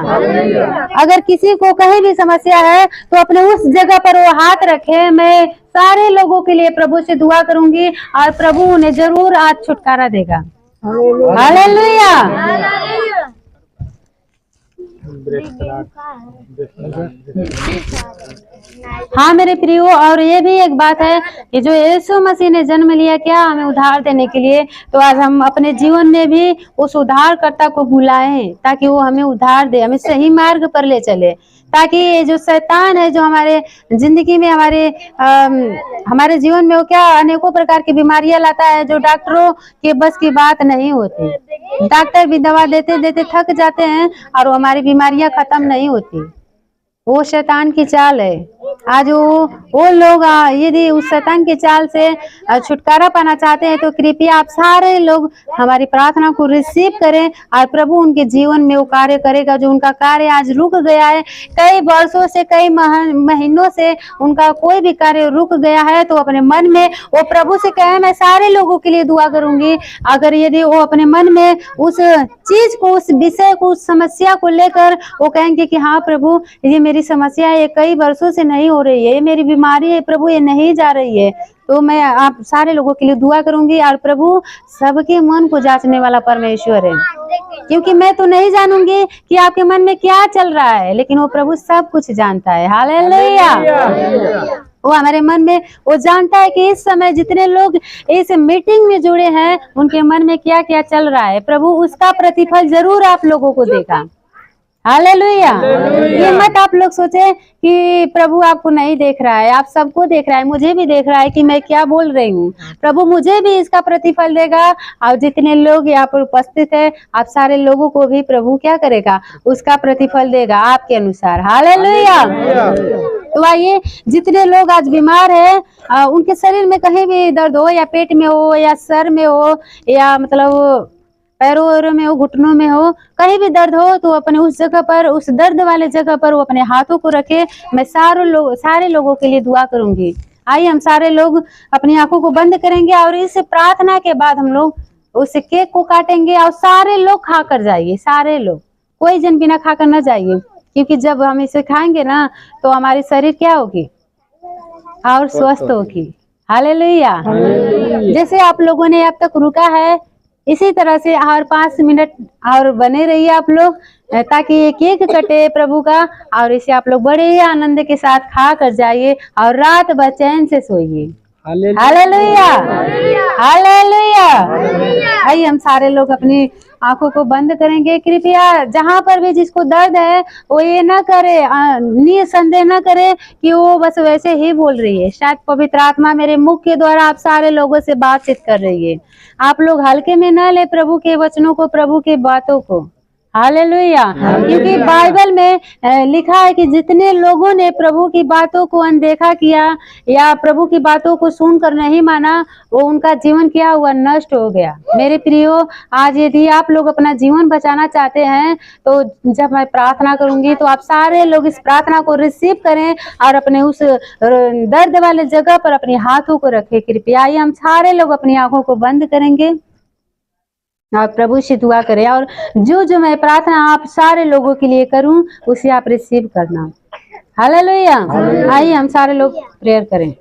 अगर किसी को कहीं भी समस्या है तो अपने उस जगह पर वो हाथ रखे। मैं सारे लोगों के लिए प्रभु से दुआ करूंगी और प्रभु उन्हें जरूर आज छुटकारा देगा। हालेलुया। हाँ मेरे प्रियो, और ये भी एक बात है कि जो यीशु मसीह ने जन्म लिया क्या हमें उद्धार देने के लिए, तो आज हम अपने जीवन में भी उस उद्धारकर्ता को बुलाएं ताकि वो हमें उद्धार दे, हमें सही मार्ग पर ले चले, ताकि ये जो शैतान है जो हमारे जिंदगी में हमारे जीवन में वो क्या अनेकों प्रकार की बीमारियां लाता है जो डॉक्टरों के बस की बात नहीं होती। डॉक्टर भी दवा देते देते थक जाते हैं और वो हमारी बीमारियां खत्म नहीं होती। वो शैतान की चाल है। आज वो लोग यदि उस शैतान के चाल से छुटकारा पाना चाहते हैं तो कृपया आप सारे लोग हमारी प्रार्थना को रिसीव करें और प्रभु उनके जीवन में वो कार्य करेगा जो उनका कार्य आज रुक गया है। कई वर्षों से, कई महीनों से उनका कोई भी कार्य रुक गया है तो अपने मन में वो प्रभु से कहे मैं सारे लोगों के लिए दुआ करूंगी। अगर यदि वो अपने मन में उस चीज को, उस विषय को, उस समस्या को लेकर वो कहेंगे कि हाँ प्रभु ये मेरी समस्या है, ये कई वर्षों से नहीं हो रही है, ये मेरी बीमारी है प्रभु, ये नहीं जा रही है, तो मैं आप सारे लोगों के लिए दुआ करूंगी। और प्रभु सबके मन को जांचने वाला परमेश्वर है, क्योंकि मैं तो नहीं जानूंगी कि आपके मन में क्या चल रहा है, लेकिन वो प्रभु सब कुछ जानता है। हालेलुया। वो हमारे मन में वो जानता है कि इस समय जितने लोग इस मीटिंग में जुड़े हैं उनके मन में क्या क्या चल रहा है। प्रभु उसका प्रतिफल जरूर आप लोगों को देगा। हालेलुया। ये मत आप लोग सोचे कि प्रभु आपको नहीं देख रहा है, आप सबको देख रहा है, मुझे भी देख रहा है कि मैं क्या बोल रही हूँ। प्रभु मुझे भी इसका प्रतिफल देगा और जितने लोग यहाँ पर उपस्थित है आप सारे लोगों को भी प्रभु क्या करेगा, उसका प्रतिफल देगा आपके अनुसार। हालेलुया। तो आइए, जितने लोग आज बीमार है उनके शरीर में कहीं भी दर्द हो, या पेट में हो, या सर में हो, या मतलब पैरों वैरों में हो, घुटनों में हो, कहीं भी दर्द हो तो अपने उस जगह पर, उस दर्द वाले जगह पर वो अपने हाथों को रखे। मैं सारे लोगों के लिए दुआ करूंगी। आइए हम सारे लोग अपनी आंखों को बंद करेंगे और इस प्रार्थना के बाद हम लोग उस केक को काटेंगे और सारे लोग खा कर जाइए। सारे लोग, कोई जन बिना खाकर न जाइए, क्योंकि जब हम इसे खाएंगे ना तो हमारी शरीर क्या होगी और स्वस्थ होगी। हालेलुया। जैसे आप लोगों ने अब तक रुका है इसी तरह से और 5 मिनट और बने रहिए आप लोग, ताकि ये केक कटे प्रभु का और इसे आप लोग बड़े ही आनंद के साथ खा कर जाइए और रात भर चैन से सोइए। हालेलुया। हालेलुया। आइए हम सारे लोग अपनी आंखों को बंद करेंगे। कृपया जहां पर भी जिसको दर्द है वो ये ना करे, निसंदेह ना करे कि वो बस वैसे ही बोल रही है। शायद पवित्र आत्मा मेरे मुख के द्वारा आप सारे लोगों से बातचीत कर रही है। आप लोग हल्के में ना ले प्रभु के वचनों को, प्रभु की बातों को। हालेलुया। क्योंकि बाइबल में लिखा है कि जितने लोगों ने प्रभु की बातों को अनदेखा किया या प्रभु की बातों को सुनकर नहीं माना, वो उनका जीवन क्या हुआ, नष्ट हो गया। मेरे प्रियो, आज यदि आप लोग अपना जीवन बचाना चाहते हैं तो जब मैं प्रार्थना करूंगी तो आप सारे लोग इस प्रार्थना को रिसीव करें और अपने उस दर्द वाले जगह पर अपने हाथों को रखें। कृपया आइए हम सारे लोग अपनी आंखों को बंद करेंगे और प्रभु से दुआ करें, और जो मैं प्रार्थना आप सारे लोगों के लिए करूं उसे आप रिसीव करना। हालेलुया। आइए हम सारे लोग प्रेयर करें।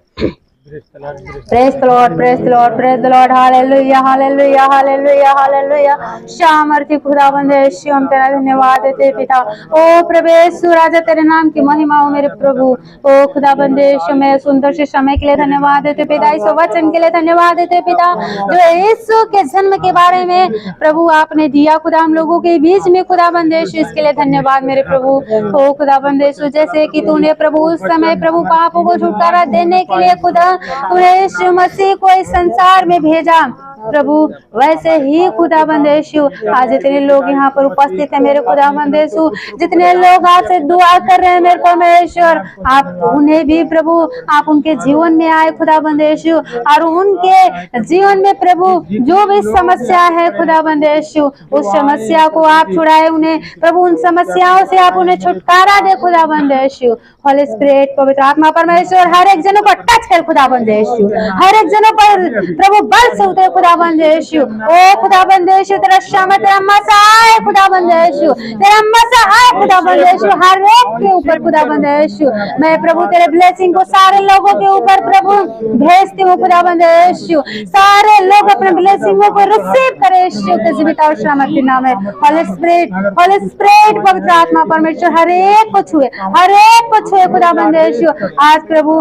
Praise the Lord, praise the Lord, praise the Lord. Hallelujah, hallelujah, hallelujah, hallelujah. सामर्थ्य खुदाबंद यीशु, हम तेरा धन्यवाद देते पिता। ओ प्रभु राजा, तेरे नाम की महिमा हो मेरे प्रभु। ओ खुदाबंद यीशु, मैं सुंदर से समय के लिए धन्यवाद देते पिता, इस वचन के लिए धन्यवाद देते पिता जो यीशु के जन्म के बारे में प्रभु आपने दिया खुदा हम लोगों के बीच में। खुदाबंद यीशु, इसके लिए धन्यवाद मेरे प्रभु। ओ खुदाबंद यीशु, जैसे कि तूने प्रभु उस समय प्रभु पापों को छुटकारा देने के लिए खुदा तूने यीशु मसीह को इस संसार में भेजा प्रभु, वैसे ही खुदाबंद यीशु आज जितने लोग यहाँ पर उपस्थित है मेरे खुदाबंद यीशु, जितने लोग आपसे दुआ कर रहे हैं मेरे परमेश्वर, आप उन्हें भी प्रभु आप उनके जीवन में आए खुदाबंद यीशु, और उनके जीवन में प्रभु जो भी समस्या है खुदाबंद यीशु, उस समस्या को आप छुड़ाए उन्हें प्रभु, उन समस्याओं से आप उन्हें छुटकारा दे खुदाबंद यीशु। होली स्पिरिट, पवित्र आत्मा परमेश्वर, हर एक जनों पर टच कर खुदाबंद यीशु, हर एक जनों पर प्रभु बल से उतरे खुदाबंद यीशु। ओ खुदाबंद यीशु, तेरा शामत, तेरा मसा आए खुदाबंद यीशु, तेरा मसा आए खुदाबंद यीशु हर एक के ऊपर खुदाबंद यीशु। मैं प्रभु तेरे ब्लेसिंग को सारे लोगों के ऊपर प्रभु भेजती हूँ खुदाबंद यीशु, सारे लोग अपने ब्लेसिंगों को रिसीव करें यीशु के जीवित और शामत के नाम है। होली स्पिरिट, होली स्पिरिट, पवित्र आत्मा परमेश्वर, हर एक को छुए, हर एक को छुए खुदाबंद यीशु। आज प्रभु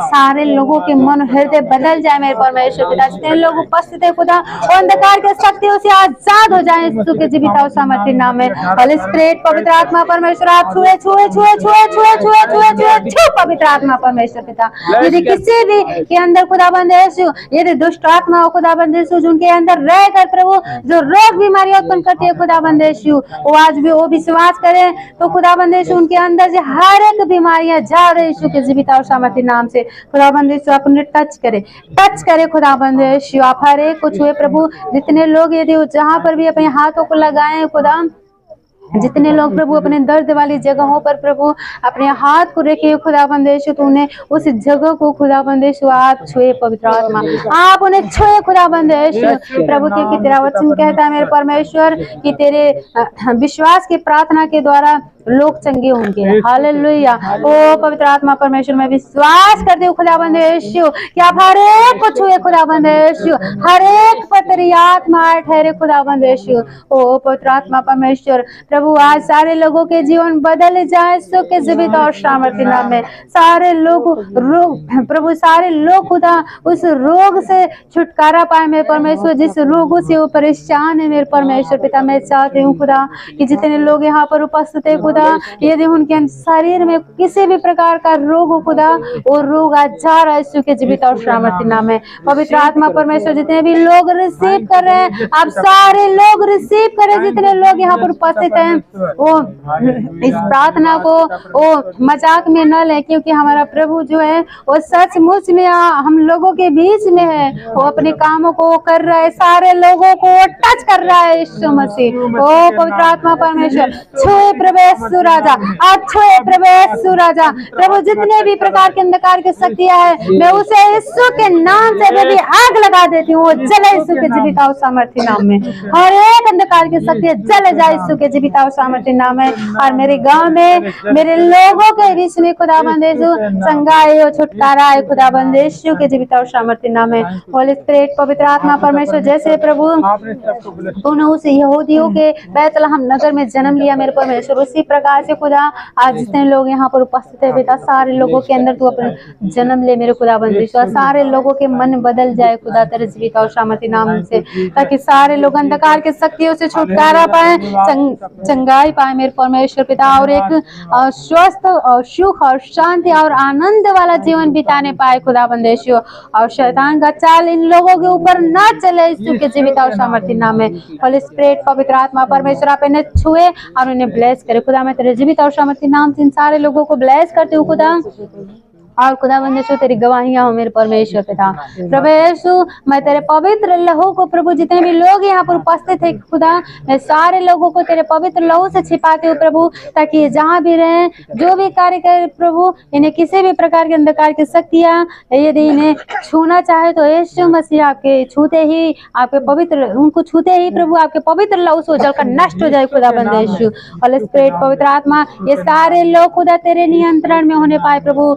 सारे लोगों के मन हृदय बदल जाए मेरे परमेश्वर पिता, जितने लोग उपस्थित है खुदा, वो अंधकार के शक्तियों से आजाद हो जाए यीशु के जीवित और सामर्थ्य नाम में। होली स्पिरिट पवित्र आत्मा परमेश्वर आप छुए छुए छुए छुए छुए छुए छुए छुए छुए पवित्र आत्मा परमेश्वर पिता, यदि किसी भी के अंदर खुदाबंद यीशु, यदि दुष्ट आत्मा हो खुदाबंद यीशु जिनके अंदर रहकर प्रभु जो रोग बीमारी उत्पन्न करती है खुदाबंद यीशु, वो आज भी वो विश्वास करे तो खुदाबंद यीशु उनके अंदर से हर एक बीमारियां जा रहे यीशु के जीवित और सामर्थ्य नाम से। खुदाबंद यीशु आप उन्हें टच करे खुदाबंद यीशु, आप हर एक को छुए प्रभु। जितने लोग यदि जहाँ पर भी अपने हाथों को लगाए खुदा, जितने लोग प्रभु अपने दर्द वाली जगहों पर प्रभु अपने हाथ को रखे खुदाबंद यीशु, तो उन्हें उस जगह को खुदाबंद यीशु आप छुए पवित्र आत्मा, आप उन्हें छुए खुदाबंद यीशु प्रभु, क्योंकि तेरा वचन कहता है मेरे परमेश्वर कि तेरे विश्वास की प्रार्थना के द्वारा लोग चंगे होंगे। हालेलुया। ओ पवित्र आत्मा परमेश्वर मैं विश्वास करती हूँ खुदाबंद यीशु कि आप हर एक को छुए खुदाबंद यीशु, हर एक पर तेरी आत्मा ठहरे खुदाबंद यीशु। ओ पवित्र आत्मा परमेश्वर प्रभु आज सारे लोगों के जीवन बदल जाए यीशु के जीवित और सामर्थ्य नाम में। सारे लोग प्रभु सारे लोग खुदा उस रोग से छुटकारा पाए मेरे परमेश्वर, जिस रोगों से वो परेशान है मेरे परमेश्वर पिता, मैं चाहती हूँ खुदा कि जितने लोग यहाँ पर उपस्थित है खुदा, यदि उनके शरीर में किसी भी प्रकार का रोग हो खुदा, वो रोग आज जा रहा है यीशु के जीवित और सामर्थ्य नाम में। पवित्र आत्मा परमेश्वर जितने भी लोग रिसीव कर रहे हैं, आप सारे लोग रिसीव करें, जितने लोग यहाँ पर उपस्थित हैं वो इस प्रार्थना को वो मजाक में न ले, क्योंकि हमारा प्रभु जो है वो सचमुच में हम लोगों के बीच में है, वो अपने कामों को कर रहा है, सारे लोगों को टच कर रहा है यीशु मसीह। ओ पवित्र आत्मा परमेश्वर छुए प्रवेश राजा, आप छुए प्रवेश राजा प्रभु, जितने भी प्रकार के अंधकार की शक्तियां है मैं उसे यीशु के नाम से भी आग लगा देती हूँ, जले यीशु के जीवित और सामर्थ्य नाम में। हर एक अंधकार की शक्तियां जले जाए यीशु के जीवित और सामर्थ्य नाम में। और मेरे गांव में मेरे लोगों के बीच में खुदाबंद यीशु संगाई और छुटकारा है खुदाबंद यीशु के जीवित और सामर्थ्य नाम में। होली स्पिरिट पवित्र आत्मा परमेश्वर जैसे प्रभु तूने उस यहूदियों के बैतलहम नगर में जन्म लिया मेरे परमेश्वर, उसी प्रकार से खुदा आज जितने लोग यहाँ पर उपस्थित है बेटा, सारे लोगों के अंदर तू अपने जन्म ले मेरे खुदाबंद यीशु, सारे लोगों के मन बदल जाए खुदा तेरे जीवित और सामर्थ्य नाम से, ताकि सारे लोग अंधकार के शक्तियों से छुटकारा पाए, चंगाई पाए मेरे परमेश्वर पिता, और एक स्वस्थ और सुख और शांति और आनंद वाला जीवन बिताने पाए खुदाबंद यीशु। और शैतान का चाल इन लोगों के ऊपर ना चले यीशु के जीवित और सामर्थ्य नाम में। होली स्पिरिट पवित्र आत्मा परमेश्वर आप इन्हें छुए और उन्हें ब्लेस करे खुदा, मैं तेरे जीवित और सामर्थ्य नाम से इन सारे लोगों को ब्लेस करती हूँ खुदा। और खुदाबंद यीशु तेरी गवाहियां हो मेरे परमेश्वर पिता, प्रभु यीशु मैं तेरे पवित्र लहू को प्रभु जितने भी लोग यहाँ पर उपस्थित है खुदा, मैं सारे लोगों को तेरे पवित्र लहू से छिपाती हूँ प्रभु, ताकि ये जहाँ भी रहे जो भी कार्य करे प्रभु, इन्हें किसी भी प्रकार के अंधकार की शक्तियाँ यदि इन्हें छूना चाहे तो यीशु मसीह आपके छूते ही आपके पवित्र उनको छूते ही प्रभु आपके पवित्र लहू से जलकर नष्ट हो जाए खुदाबंद यीशु। होली स्पिरिट पवित्र आत्मा ये सारे लोग खुदा तेरे नियंत्रण में होने पाए प्रभु,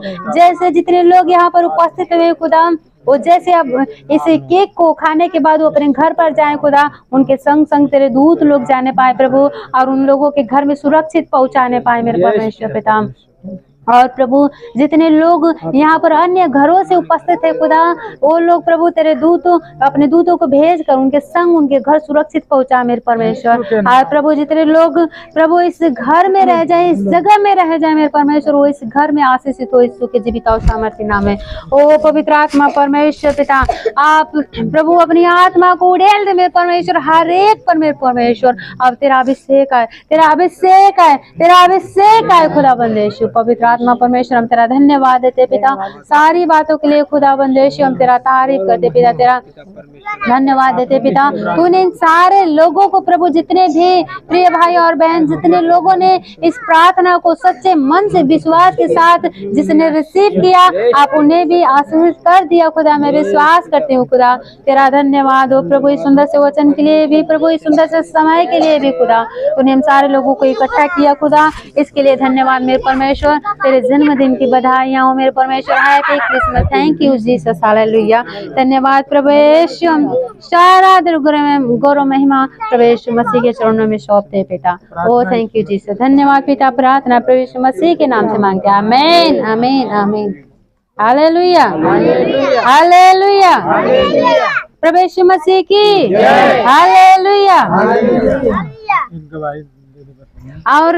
जैसे जितने लोग यहाँ पर उपस्थित हुए खुदा, वो जैसे अब इस केक को खाने के बाद वो अपने घर पर जाए खुदा, उनके संग संग तेरे दूत लोग जाने पाए प्रभु, और उन लोगों के घर में सुरक्षित पहुंचाने पाए मेरे परमेश्वर पिता। और प्रभु जितने लोग यहाँ पर अन्य घरों से उपस्थित है खुदा, वो लोग प्रभु तेरे दूतों अपने दूतों को भेज कर उनके संग उनके घर सुरक्षित पहुंचा मेरे परमेश्वर। और प्रभु जितने लोग प्रभु इस घर में रह जाए, इस जगह में रह जाए मेरे परमेश्वर, वो इस घर में आशीषित हो यीशु के जीवित और सामर्थ्य नाम है। ओ पवित्र आत्मा परमेश्वर पिता आप प्रभु अपनी आत्मा को उड़ेल दे मेरे परमेश्वर हर एक पर मेरे परमेश्वर। अब तेरा अभिषेक है, तेरा अभिषेक है, तेरा अभिषेक है खुदाबंद यीशु। पवित्र आत्मा परमेश्वर हम तेरा धन्यवाद देते पिता, सारी बातों के लिए खुदाबंद यीशु हम तेरा तारीफ करते पिता, तेरा धन्यवाद देते पिता। तूने इन सारे लोगों को प्रभु जितने भी प्रिय भाई और बहन जितने लोगों ने इस प्रार्थना को सच्चे मन से विश्वास के साथ जिसने रिसीव किया, आप उन्हें भी आशीष कर दिया खुदा। मैं विश्वास करती हूँ खुदा, तेरा धन्यवाद हो प्रभु इस सुंदर से वचन के लिए भी, प्रभु इस सुंदर से समय के लिए भी खुदा। तूने हम सारे लोगों को इकट्ठा किया खुदा, इसके लिए धन्यवाद मेरे परमेश्वर। तेरे जन्मदिन की बधाइयाँ हो मेरे परमेश्वर, happy Christmas, thank you Jesus, hallelujah. धन्यवाद प्रभु यीशु, हम सारा गौरव महिमा प्रभु यीशु मसीह के चरणों में सौंपते बेटा। ओ थैंक यू जीसस, धन्यवाद पिता। प्रार्थना प्रभु यीशु मसीह के नाम से मांगते हैं, आमीन आमीन आमीन, हालेलुया हालेलुया हालेलुया। प्रभु यीशु मसीह की हालेलुया। और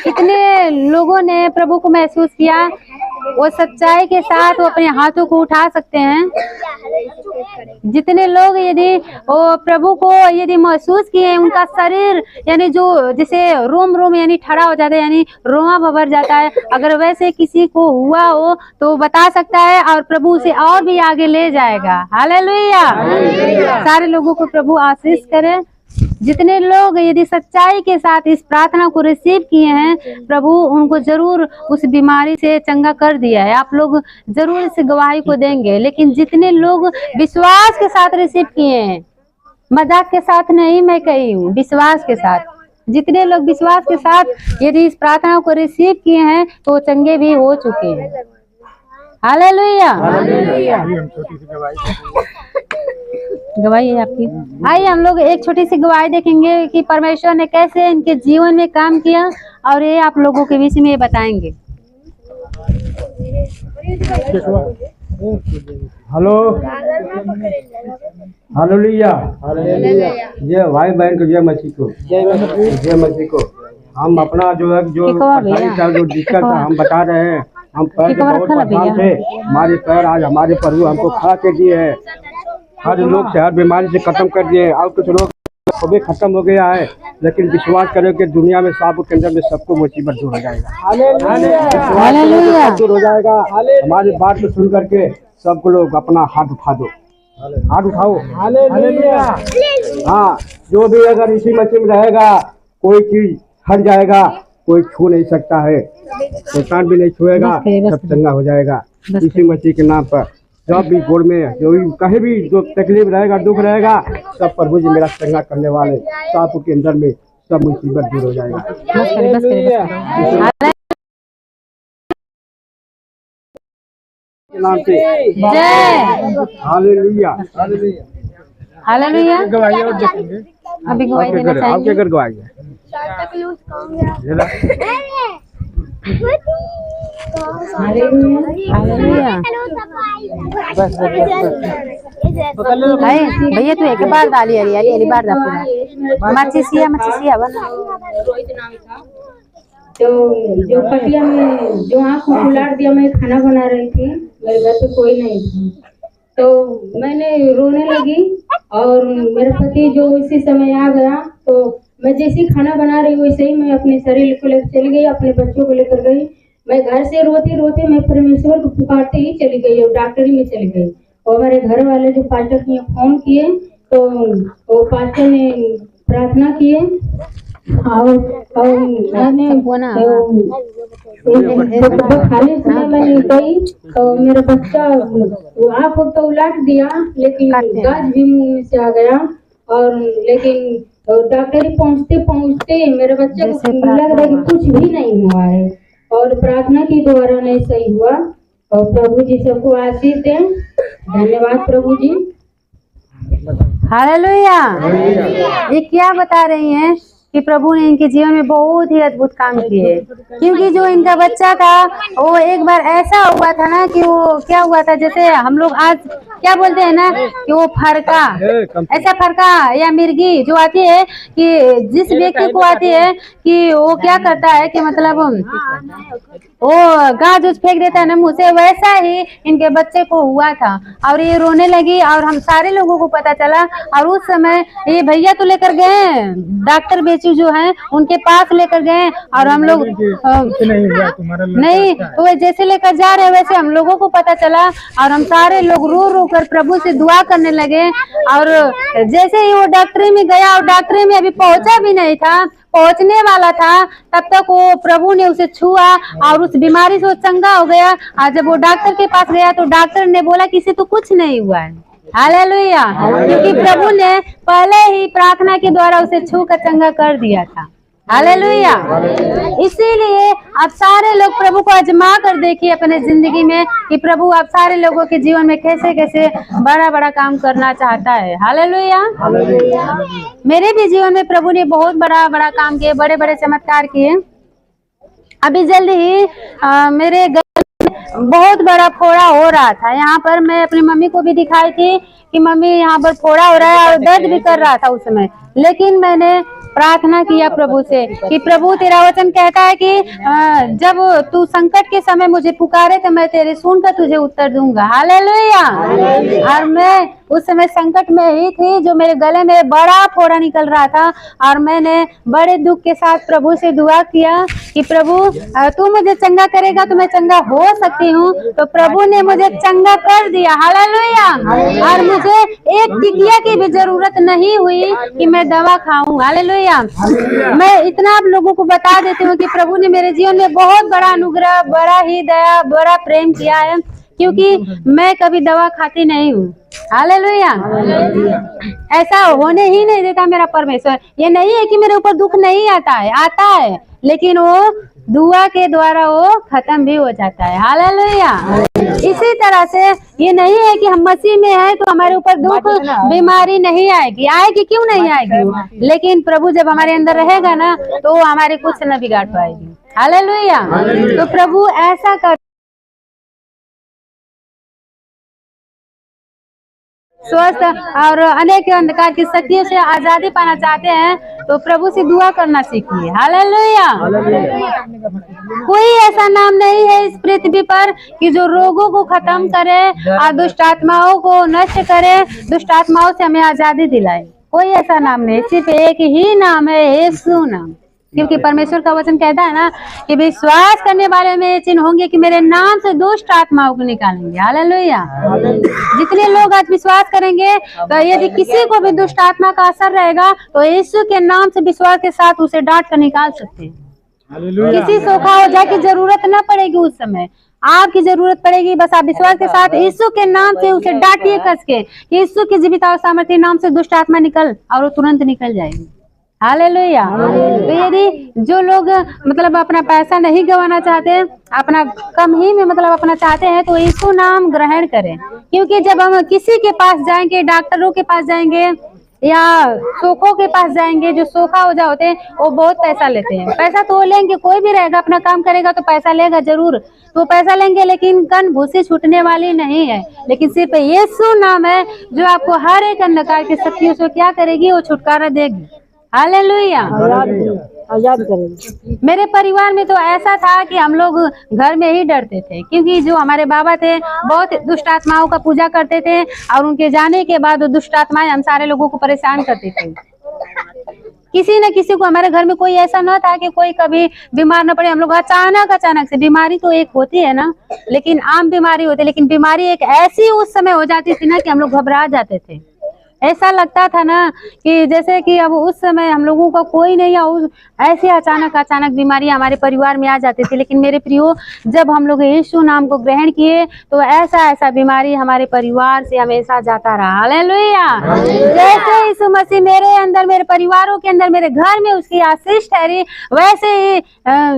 कितने लोगों ने प्रभु को महसूस किया, वो सच्चाई के साथ वो अपने हाथों को उठा सकते हैं। जितने लोग यदि वो प्रभु को यदि महसूस किए, उनका शरीर यानी जो जैसे रोम रोम यानी ठड़ा हो जाता है, यानी रोमा भर जाता है। अगर वैसे किसी को हुआ हो तो बता सकता है और प्रभु उसे और भी आगे ले जाएगा। हालेलुया। सारे लोगों को प्रभु आशीष करे। जितने लोग यदि सच्चाई के साथ इस प्रार्थना को रिसीव किए हैं, प्रभु उनको जरूर उस बीमारी से चंगा कर दिया है। आप लोग जरूर इस गवाही को देंगे। लेकिन जितने लोग विश्वास के साथ रिसीव किए हैं, मजाक के साथ नहीं मैं कही हूँ, विश्वास के साथ, जितने लोग विश्वास के साथ यदि इस प्रार्थना को रिसीव किए हैं तो चंगे भी हो चुके हैं। हालेलुया। गवाही है आपकी। आइए हम लोग एक छोटी सी गवाही देखेंगे कि परमेश्वर ने कैसे इनके जीवन में काम किया, और ये आप लोगों के बीच में बताएंगे। हेलो, हालेलुया, जय भाई बहन को, जय मसीह को, जय मसीह को। हम अपना जो है जो दिक्कत था हम बता रहे हैं। हम पैर के बहुत परेशान थे, हमारे पैर आज हमारे प्रभु हमको खड़ा कर दिए हैं। हर लोग से हर बीमारी से खत्म कर दिए। और कुछ लोग भी खत्म हो गया है, लेकिन विश्वास करो कि दुनिया में साबुत के अंदर में सबको मुसीबत दूर हो जाएगा। दूर हो जाएगा। हमारी बात को सुन करके सब लोग अपना हाथ उठा दो, हाथ उठाओ। हाँ, जो भी अगर इसी मसीह में रहेगा, कोई चीज हट जाएगा, कोई छू नहीं सकता है, शैतान भी नहीं छुएगा, सब चंगा हो जाएगा इसी मसीह के नाम पर। जब भी गोड़ में जो भी कहीं भी जो तकलीफ रहेगा, दुख रहेगा, सब प्रभु जी मेरा चंगा करने वाले, सांप के अंदर में सब मुसीबत दूर हो जाएगा। नाम से हालेलुया, हालेलुया। अभी गवाही देना आप क्या चाहेंगे? कर गवाही है? हालेलुया। भैया तू एक बार डाली अली बार दा पूरा मच्छी बना। तो जो पटिया में जो आँख में उलाट दिया, मैं खाना बना रही थी, मेरे घर पे कोई नहीं था, तो मैंने रोने लगी और मेरा पति जो उसी समय आ गया। तो मैं जैसे ही खाना बना रही वैसे ही मैं अपने शरीर को लेकर चली गई, अपने बच्चों को लेकर गई। मैं घर से रोते रोते मैं परमेश्वर को पुकारते ही चली गई और डॉक्टरी में चली गई। और हमारे घर वाले जो पास्टर ने फोन किए, तो वो पास्टर ने प्रार्थना किए और मैंने खाने समय मैंने गई तो मेरा बच्चा आँख तो उलाट दिया, लेकिन गाज भी मुंह में से आ गया। और लेकिन डॉक्टरी पहुंचते पहुंचते मेरे बच्चे को लग रहा है कि कुछ भी नहीं हुआ है, और प्रार्थना की द्वारा नहीं सही हुआ। और प्रभु जी सबको आशीष दें। धन्यवाद प्रभु जी। हालेलुया। ये क्या बता रही हैं कि प्रभु ने इनके जीवन में बहुत ही अद्भुत काम किए, क्योंकि जो इनका बच्चा था वो एक बार ऐसा हुआ था ना कि वो क्या हुआ था, जैसे हम लोग आज क्या बोलते हैं ना कि वो फरका, ऐसा फरका या मिर्गी जो आती है कि जिस व्यक्ति को आती है कि वो क्या करता है कि मतलब वो गाज उस फेंक देता है ना मुँह से, वैसा ही इनके बच्चे को हुआ था। और ये रोने लगी और हम सारे लोगों को पता चला। और उस समय ये भैया तो लेकर गए, डॉक्टर बेचू जो है उनके पास लेकर गए, और हम लोग नहीं तो जैसे लेकर जा रहे वैसे हम लोगों को पता चला, और हम सारे लोग रो रो कर प्रभु से दुआ करने लगे। और जैसे ही वो डॉक्टरी में गया, और डॉक्टरी में अभी पहुंचा भी नहीं था, पहुंचने वाला था, तब तक वो प्रभु ने उसे छुआ और उस बीमारी से वो चंगा हो गया। और जब वो डॉक्टर के पास गया तो डॉक्टर ने बोला कि इसे तो कुछ नहीं हुआ है। हालेलुया। क्योंकि प्रभु ने पहले ही प्रार्थना के द्वारा उसे छू कर चंगा कर दिया था। हालेलुया। इसीलिए आप सारे लोग प्रभु को आजमा कर देखिए अपने जिंदगी में कि प्रभु आप सारे लोगों के जीवन में कैसे कैसे बड़ा बड़ा काम करना चाहता है। हालेलुया। मेरे भी जीवन में प्रभु ने बहुत बड़ा बड़ा काम किए, बड़े बड़े चमत्कार किए। अभी जल्दी ही मेरे बहुत बड़ा फोड़ा हो रहा था। यहाँ पर मैं अपनी मम्मी को भी दिखाई थी कि मम्मी यहाँ पर फोड़ा हो रहा है और दर्द भी कर रहा था उस समय। लेकिन मैंने प्रार्थना किया प्रभु से कि प्रभु तेरा वचन कहता है कि जब तू संकट के समय मुझे पुकारे तो मैं तेरे सुनकर तुझे उत्तर दूंगा। हालेलुया। और मैं उस समय संकट में ही थी, जो मेरे गले में बड़ा फोड़ा निकल रहा था और मैंने बड़े दुख के साथ प्रभु से दुआ किया कि प्रभु तू मुझे चंगा करेगा तो मैं चंगा हो सकती हूँ। तो प्रभु ने मुझे चंगा कर दिया। हालेलुया। और मुझे एक टिकिया की भी जरूरत नहीं हुई कि मैं दवा खाऊं। हालेलुया। मैं इतना आप लोगों को बता देती हूँ कि प्रभु ने मेरे जीवन में बहुत बड़ा अनुग्रह, बड़ा ही दया, बड़ा प्रेम किया है, क्योंकि मैं कभी दवा खाती नहीं हूँ। हालेलुया। ऐसा होने ही नहीं देता मेरा परमेश्वर। ये नहीं है कि मेरे ऊपर दुख नहीं आता है, आता है, लेकिन वो दुआ के द्वारा वो खत्म भी हो जाता है। हालेलुया। इसी तरह से ये नहीं है कि हम मसीह में हैं तो हमारे ऊपर दुख, बीमारी नहीं आएगी। आएगी, क्यों नहीं आएगी? लेकिन प्रभु जब हमारे अंदर रहेगा ना तो हमारे कुछ न बिगाड़ पाएगी। हालेलुया। तो प्रभु ऐसा कर स्वस्थ और अनेक अंधकार की शक्तियों से आजादी पाना चाहते हैं तो प्रभु से दुआ करना सीखिए। हालेलुया। कोई ऐसा नाम नहीं है इस पृथ्वी पर कि जो रोगों को खत्म करे और दुष्ट आत्माओं को नष्ट करे, दुष्ट आत्माओं से हमें आजादी दिलाए। कोई ऐसा नाम नहीं, सिर्फ एक ही नाम है, यीशु नाम। क्योंकि परमेश्वर का वचन कहता है ना कि विश्वास करने वाले में ये चिन्ह होंगे कि मेरे नाम से दुष्ट आत्माओं को निकालेंगे। हालेलुया। जितने लोग आज विश्वास करेंगे तो यदि किसी को भी दुष्ट आत्मा का असर रहेगा तो यीशु के नाम से विश्वास के साथ उसे डांट कर निकाल सकते हैं। किसी सोखा हो जाए की जरूरत न पड़ेगी, उस समय आपकी जरूरत पड़ेगी। बस आप विश्वास के साथ यीशु के नाम से उसे डांटिए कस के, यीशु की जीवित और सामर्थ्य नाम से दुष्ट आत्मा निकल, और वो तुरंत निकल जाएगी। हालेलुया। तो यदि जो लोग मतलब अपना पैसा नहीं गंवाना चाहते, अपना कम ही में मतलब अपना चाहते हैं, तो यीशु नाम ग्रहण करें। क्योंकि जब हम किसी के पास जाएंगे, डॉक्टरों के पास जाएंगे या सोखों के पास जाएंगे, जो सोखा हो जाते हैं वो बहुत पैसा लेते हैं। पैसा तो लेंगे, कोई भी रहेगा अपना काम करेगा तो पैसा लेगा जरूर, तो पैसा लेंगे, लेकिन कन भूसी छूटने वाली नहीं है। लेकिन सिर्फ यीशु नाम है जो आपको हर एक अंधकार की शक्तियों से क्या करेगी, वो छुटकारा देगी। हालेलुया। आजाद करेगी। मेरे परिवार में तो ऐसा था कि हम लोग घर में ही डरते थे, क्योंकि जो हमारे बाबा थे बहुत दुष्ट आत्माओं का पूजा करते थे, और उनके जाने के बाद दुष्ट आत्माएं हम सारे लोगों को परेशान करती थी। किसी न किसी को हमारे घर में कोई ऐसा न था कि कोई कभी बीमार न पड़े। हम लोग अचानक से, बीमारी तो एक होती है ना, लेकिन आम बीमारी होती है, लेकिन बीमारी एक ऐसी उस समय हो जाती थी ना कि हम लोग घबरा जाते थे। ऐसा लगता था ना कि जैसे कि अब उस समय हम लोगों का कोई नहीं है, ऐसे अचानक बीमारी हमारे परिवार में आ जाती थी। लेकिन मेरे प्रियो, जब हम लोग यीशु नाम को ग्रहण किए तो ऐसा बीमारी हमारे परिवार से हमेशा जाता रहा। हालेलुया। जैसे यीशु मसीह मेरे अंदर, मेरे परिवारों के अंदर, मेरे घर में उसकी आशीष ठहरी, वैसे ही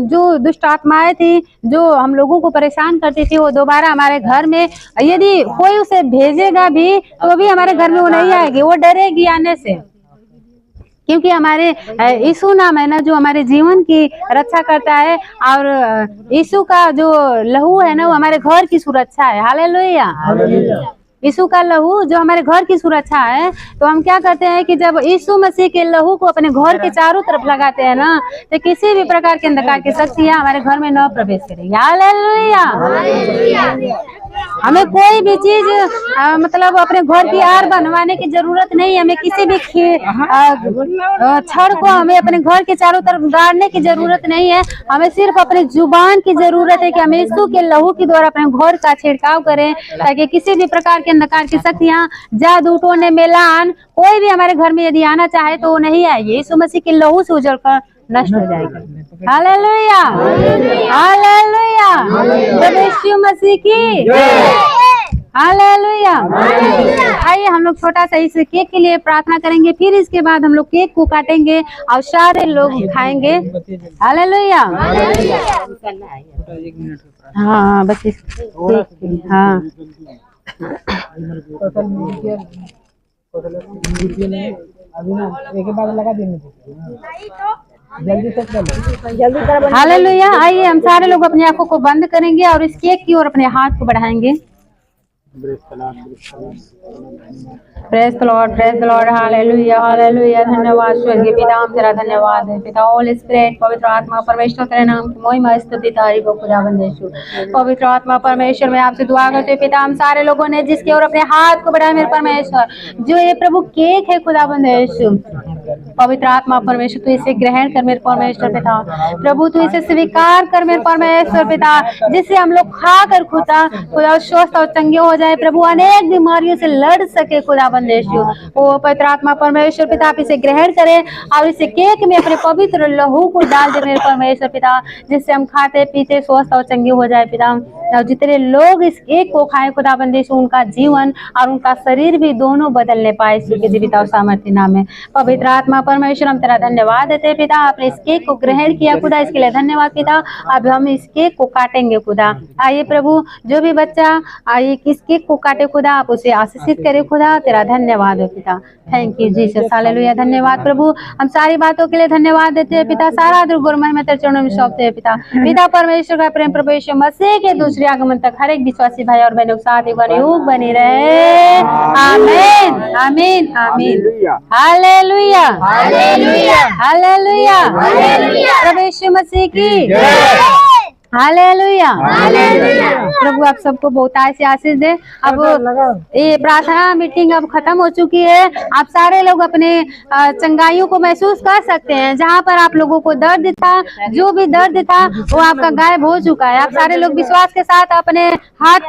जो दुष्ट आत्माएं थी जो हम लोगों को परेशान करती थी, वो दोबारा हमारे घर में, यदि कोई उसे भेजेगा भी तो भी हमारे घर में वो नहीं आएगी, वो डरेगी आने से। क्योंकि हमारे यीशु नाम है ना जो हमारे जीवन की रक्षा करता है, और यीशु का जो लहू है ना वो हमारे घर की सुरक्षा है। हालेलुया। यीशु का लहू जो हमारे घर की सुरक्षा है, तो हम क्या करते हैं कि जब यीशु मसीह के लहू को अपने घर के चारों तरफ लगाते हैं ना, तो किसी भी प्रकार के अंधकार की शक्तियां हमारे घर में न प्रवेश करेगी। हालेलुया। हमें कोई भी चीज मतलब अपने घर की आर बनवाने की जरूरत नहीं। हमें किसी भी छड़ को हमें अपने घर के चारों तरफ गाड़ने की जरूरत नहीं है। हमें सिर्फ अपने जुबान की जरूरत है कि हम यीशु के लहू के द्वारा अपने घर का छिड़काव करें, ताकि किसी भी प्रकार के अंधकार की शक्तियां, जादू टोने मेलान, कोई भी हमारे घर में यदि आना चाहे तो वो नहीं आएगी। यीशु मसीह के लहू से उजड़ कर नष्ट हो जाएगी। हालेलुया। हालेलुया। जब यीशु मसीह की हालेलुया। आइए हम लोग छोटा सा इस केक के लिए प्रार्थना करेंगे, फिर इसके बाद हम लोग केक को काटेंगे और सारे लोग खाएंगे। हालेलुया। हाँ बस इस हाँ अभी ना एक बार लगा देंगे। हालेलुया। आइए हम सारे लोग अपनी आंखों को बंद करेंगे और इस केक की ओर अपने हाथ को बढ़ाएंगे। Praise the Lord, hallelujah hallelujah. धन्यवाद स्वर्गीय पिता, हम तेरा धन्यवाद है पिता। होली स्पिरिट, पवित्र आत्मा परमेश्वर, तेरे नाम की महिमा स्तुति तारीफ हो खुदावंद यीशु। पवित्र आत्मा परमेश्वर, मैं आपसे दुआ करते पिता, हम सारे लोगों ने जिसके ओर अपने हाथ को बढ़ाया मेरे परमेश्वर, जो ये प्रभु केक है खुदावंद यीशु, पवित्र आत्मा परमेश्वर तू इसे ग्रहण कर मेरे परमेश्वर पिता। प्रभु तू इसे स्वीकार कर मेरे परमेश्वर पिता, जिससे हम लोग खा कर खुदा स्वस्थ और चंगे हो जाए प्रभु, अनेक बीमारियों से लड़ सके खुदाबंद यीशु। ओ पवित्र आत्मा परमेश्वर पिता, आप इसे ग्रहण करें और इसे केक में अपने पवित्र लहू को डाल दे मेरे परमेश्वर पिता, जिससे हम खाते पीते स्वस्थ और चंगे हो जाए पिता। और जितने लोग इस केक को खाए खुदाबंद यीशु, उनका जीवन और उनका शरीर भी दोनों बदलने पाए यीशु के जीवित और सामर्थ्य नाम में। पवित्र आत्मा परमेश्वर, हम तेरा धन्यवाद देते हैं पिता, आपने इस केक को ग्रहण किया खुदा, इसके लिए धन्यवाद पिता। अब हम इस केक को काटेंगे खुदा। आइए प्रभु, जो भी बच्चा आइए इस केक को काटे खुदा, आप उसे आशीषित करे खुदा, तेरा धन्यवाद हो पिता। Thank you Jesus, hallelujah. धन्यवाद प्रभु, हम सारी बातों के लिए धन्यवाद देते हैं पिता। सारा दुर्गुण महिमा तेरे चरणों में सौंपते हैं पिता। पिता परमेश्वर का प्रेम प्रभु यीशु मसीह के दूसरे आगमन तक हर एक विश्वासी भाई और बहनों के साथ एक युग बनी रहे। आमीन आमीन आमीन। हालेलुया हालेलुया हालेलुया प्रभु यीशु मसीह की हालेलुया हालेलुया। प्रभु आप सबको बहुत से आशीष दे। अब ये प्रार्थना मीटिंग अब खत्म हो चुकी है। आप सारे लोग अपने चंगाइयों को महसूस कर सकते हैं। जहाँ पर आप लोगों को दर्द था, जो भी दर्द था वो आपका गायब हो चुका है। आप सारे लोग विश्वास के साथ अपने हाथ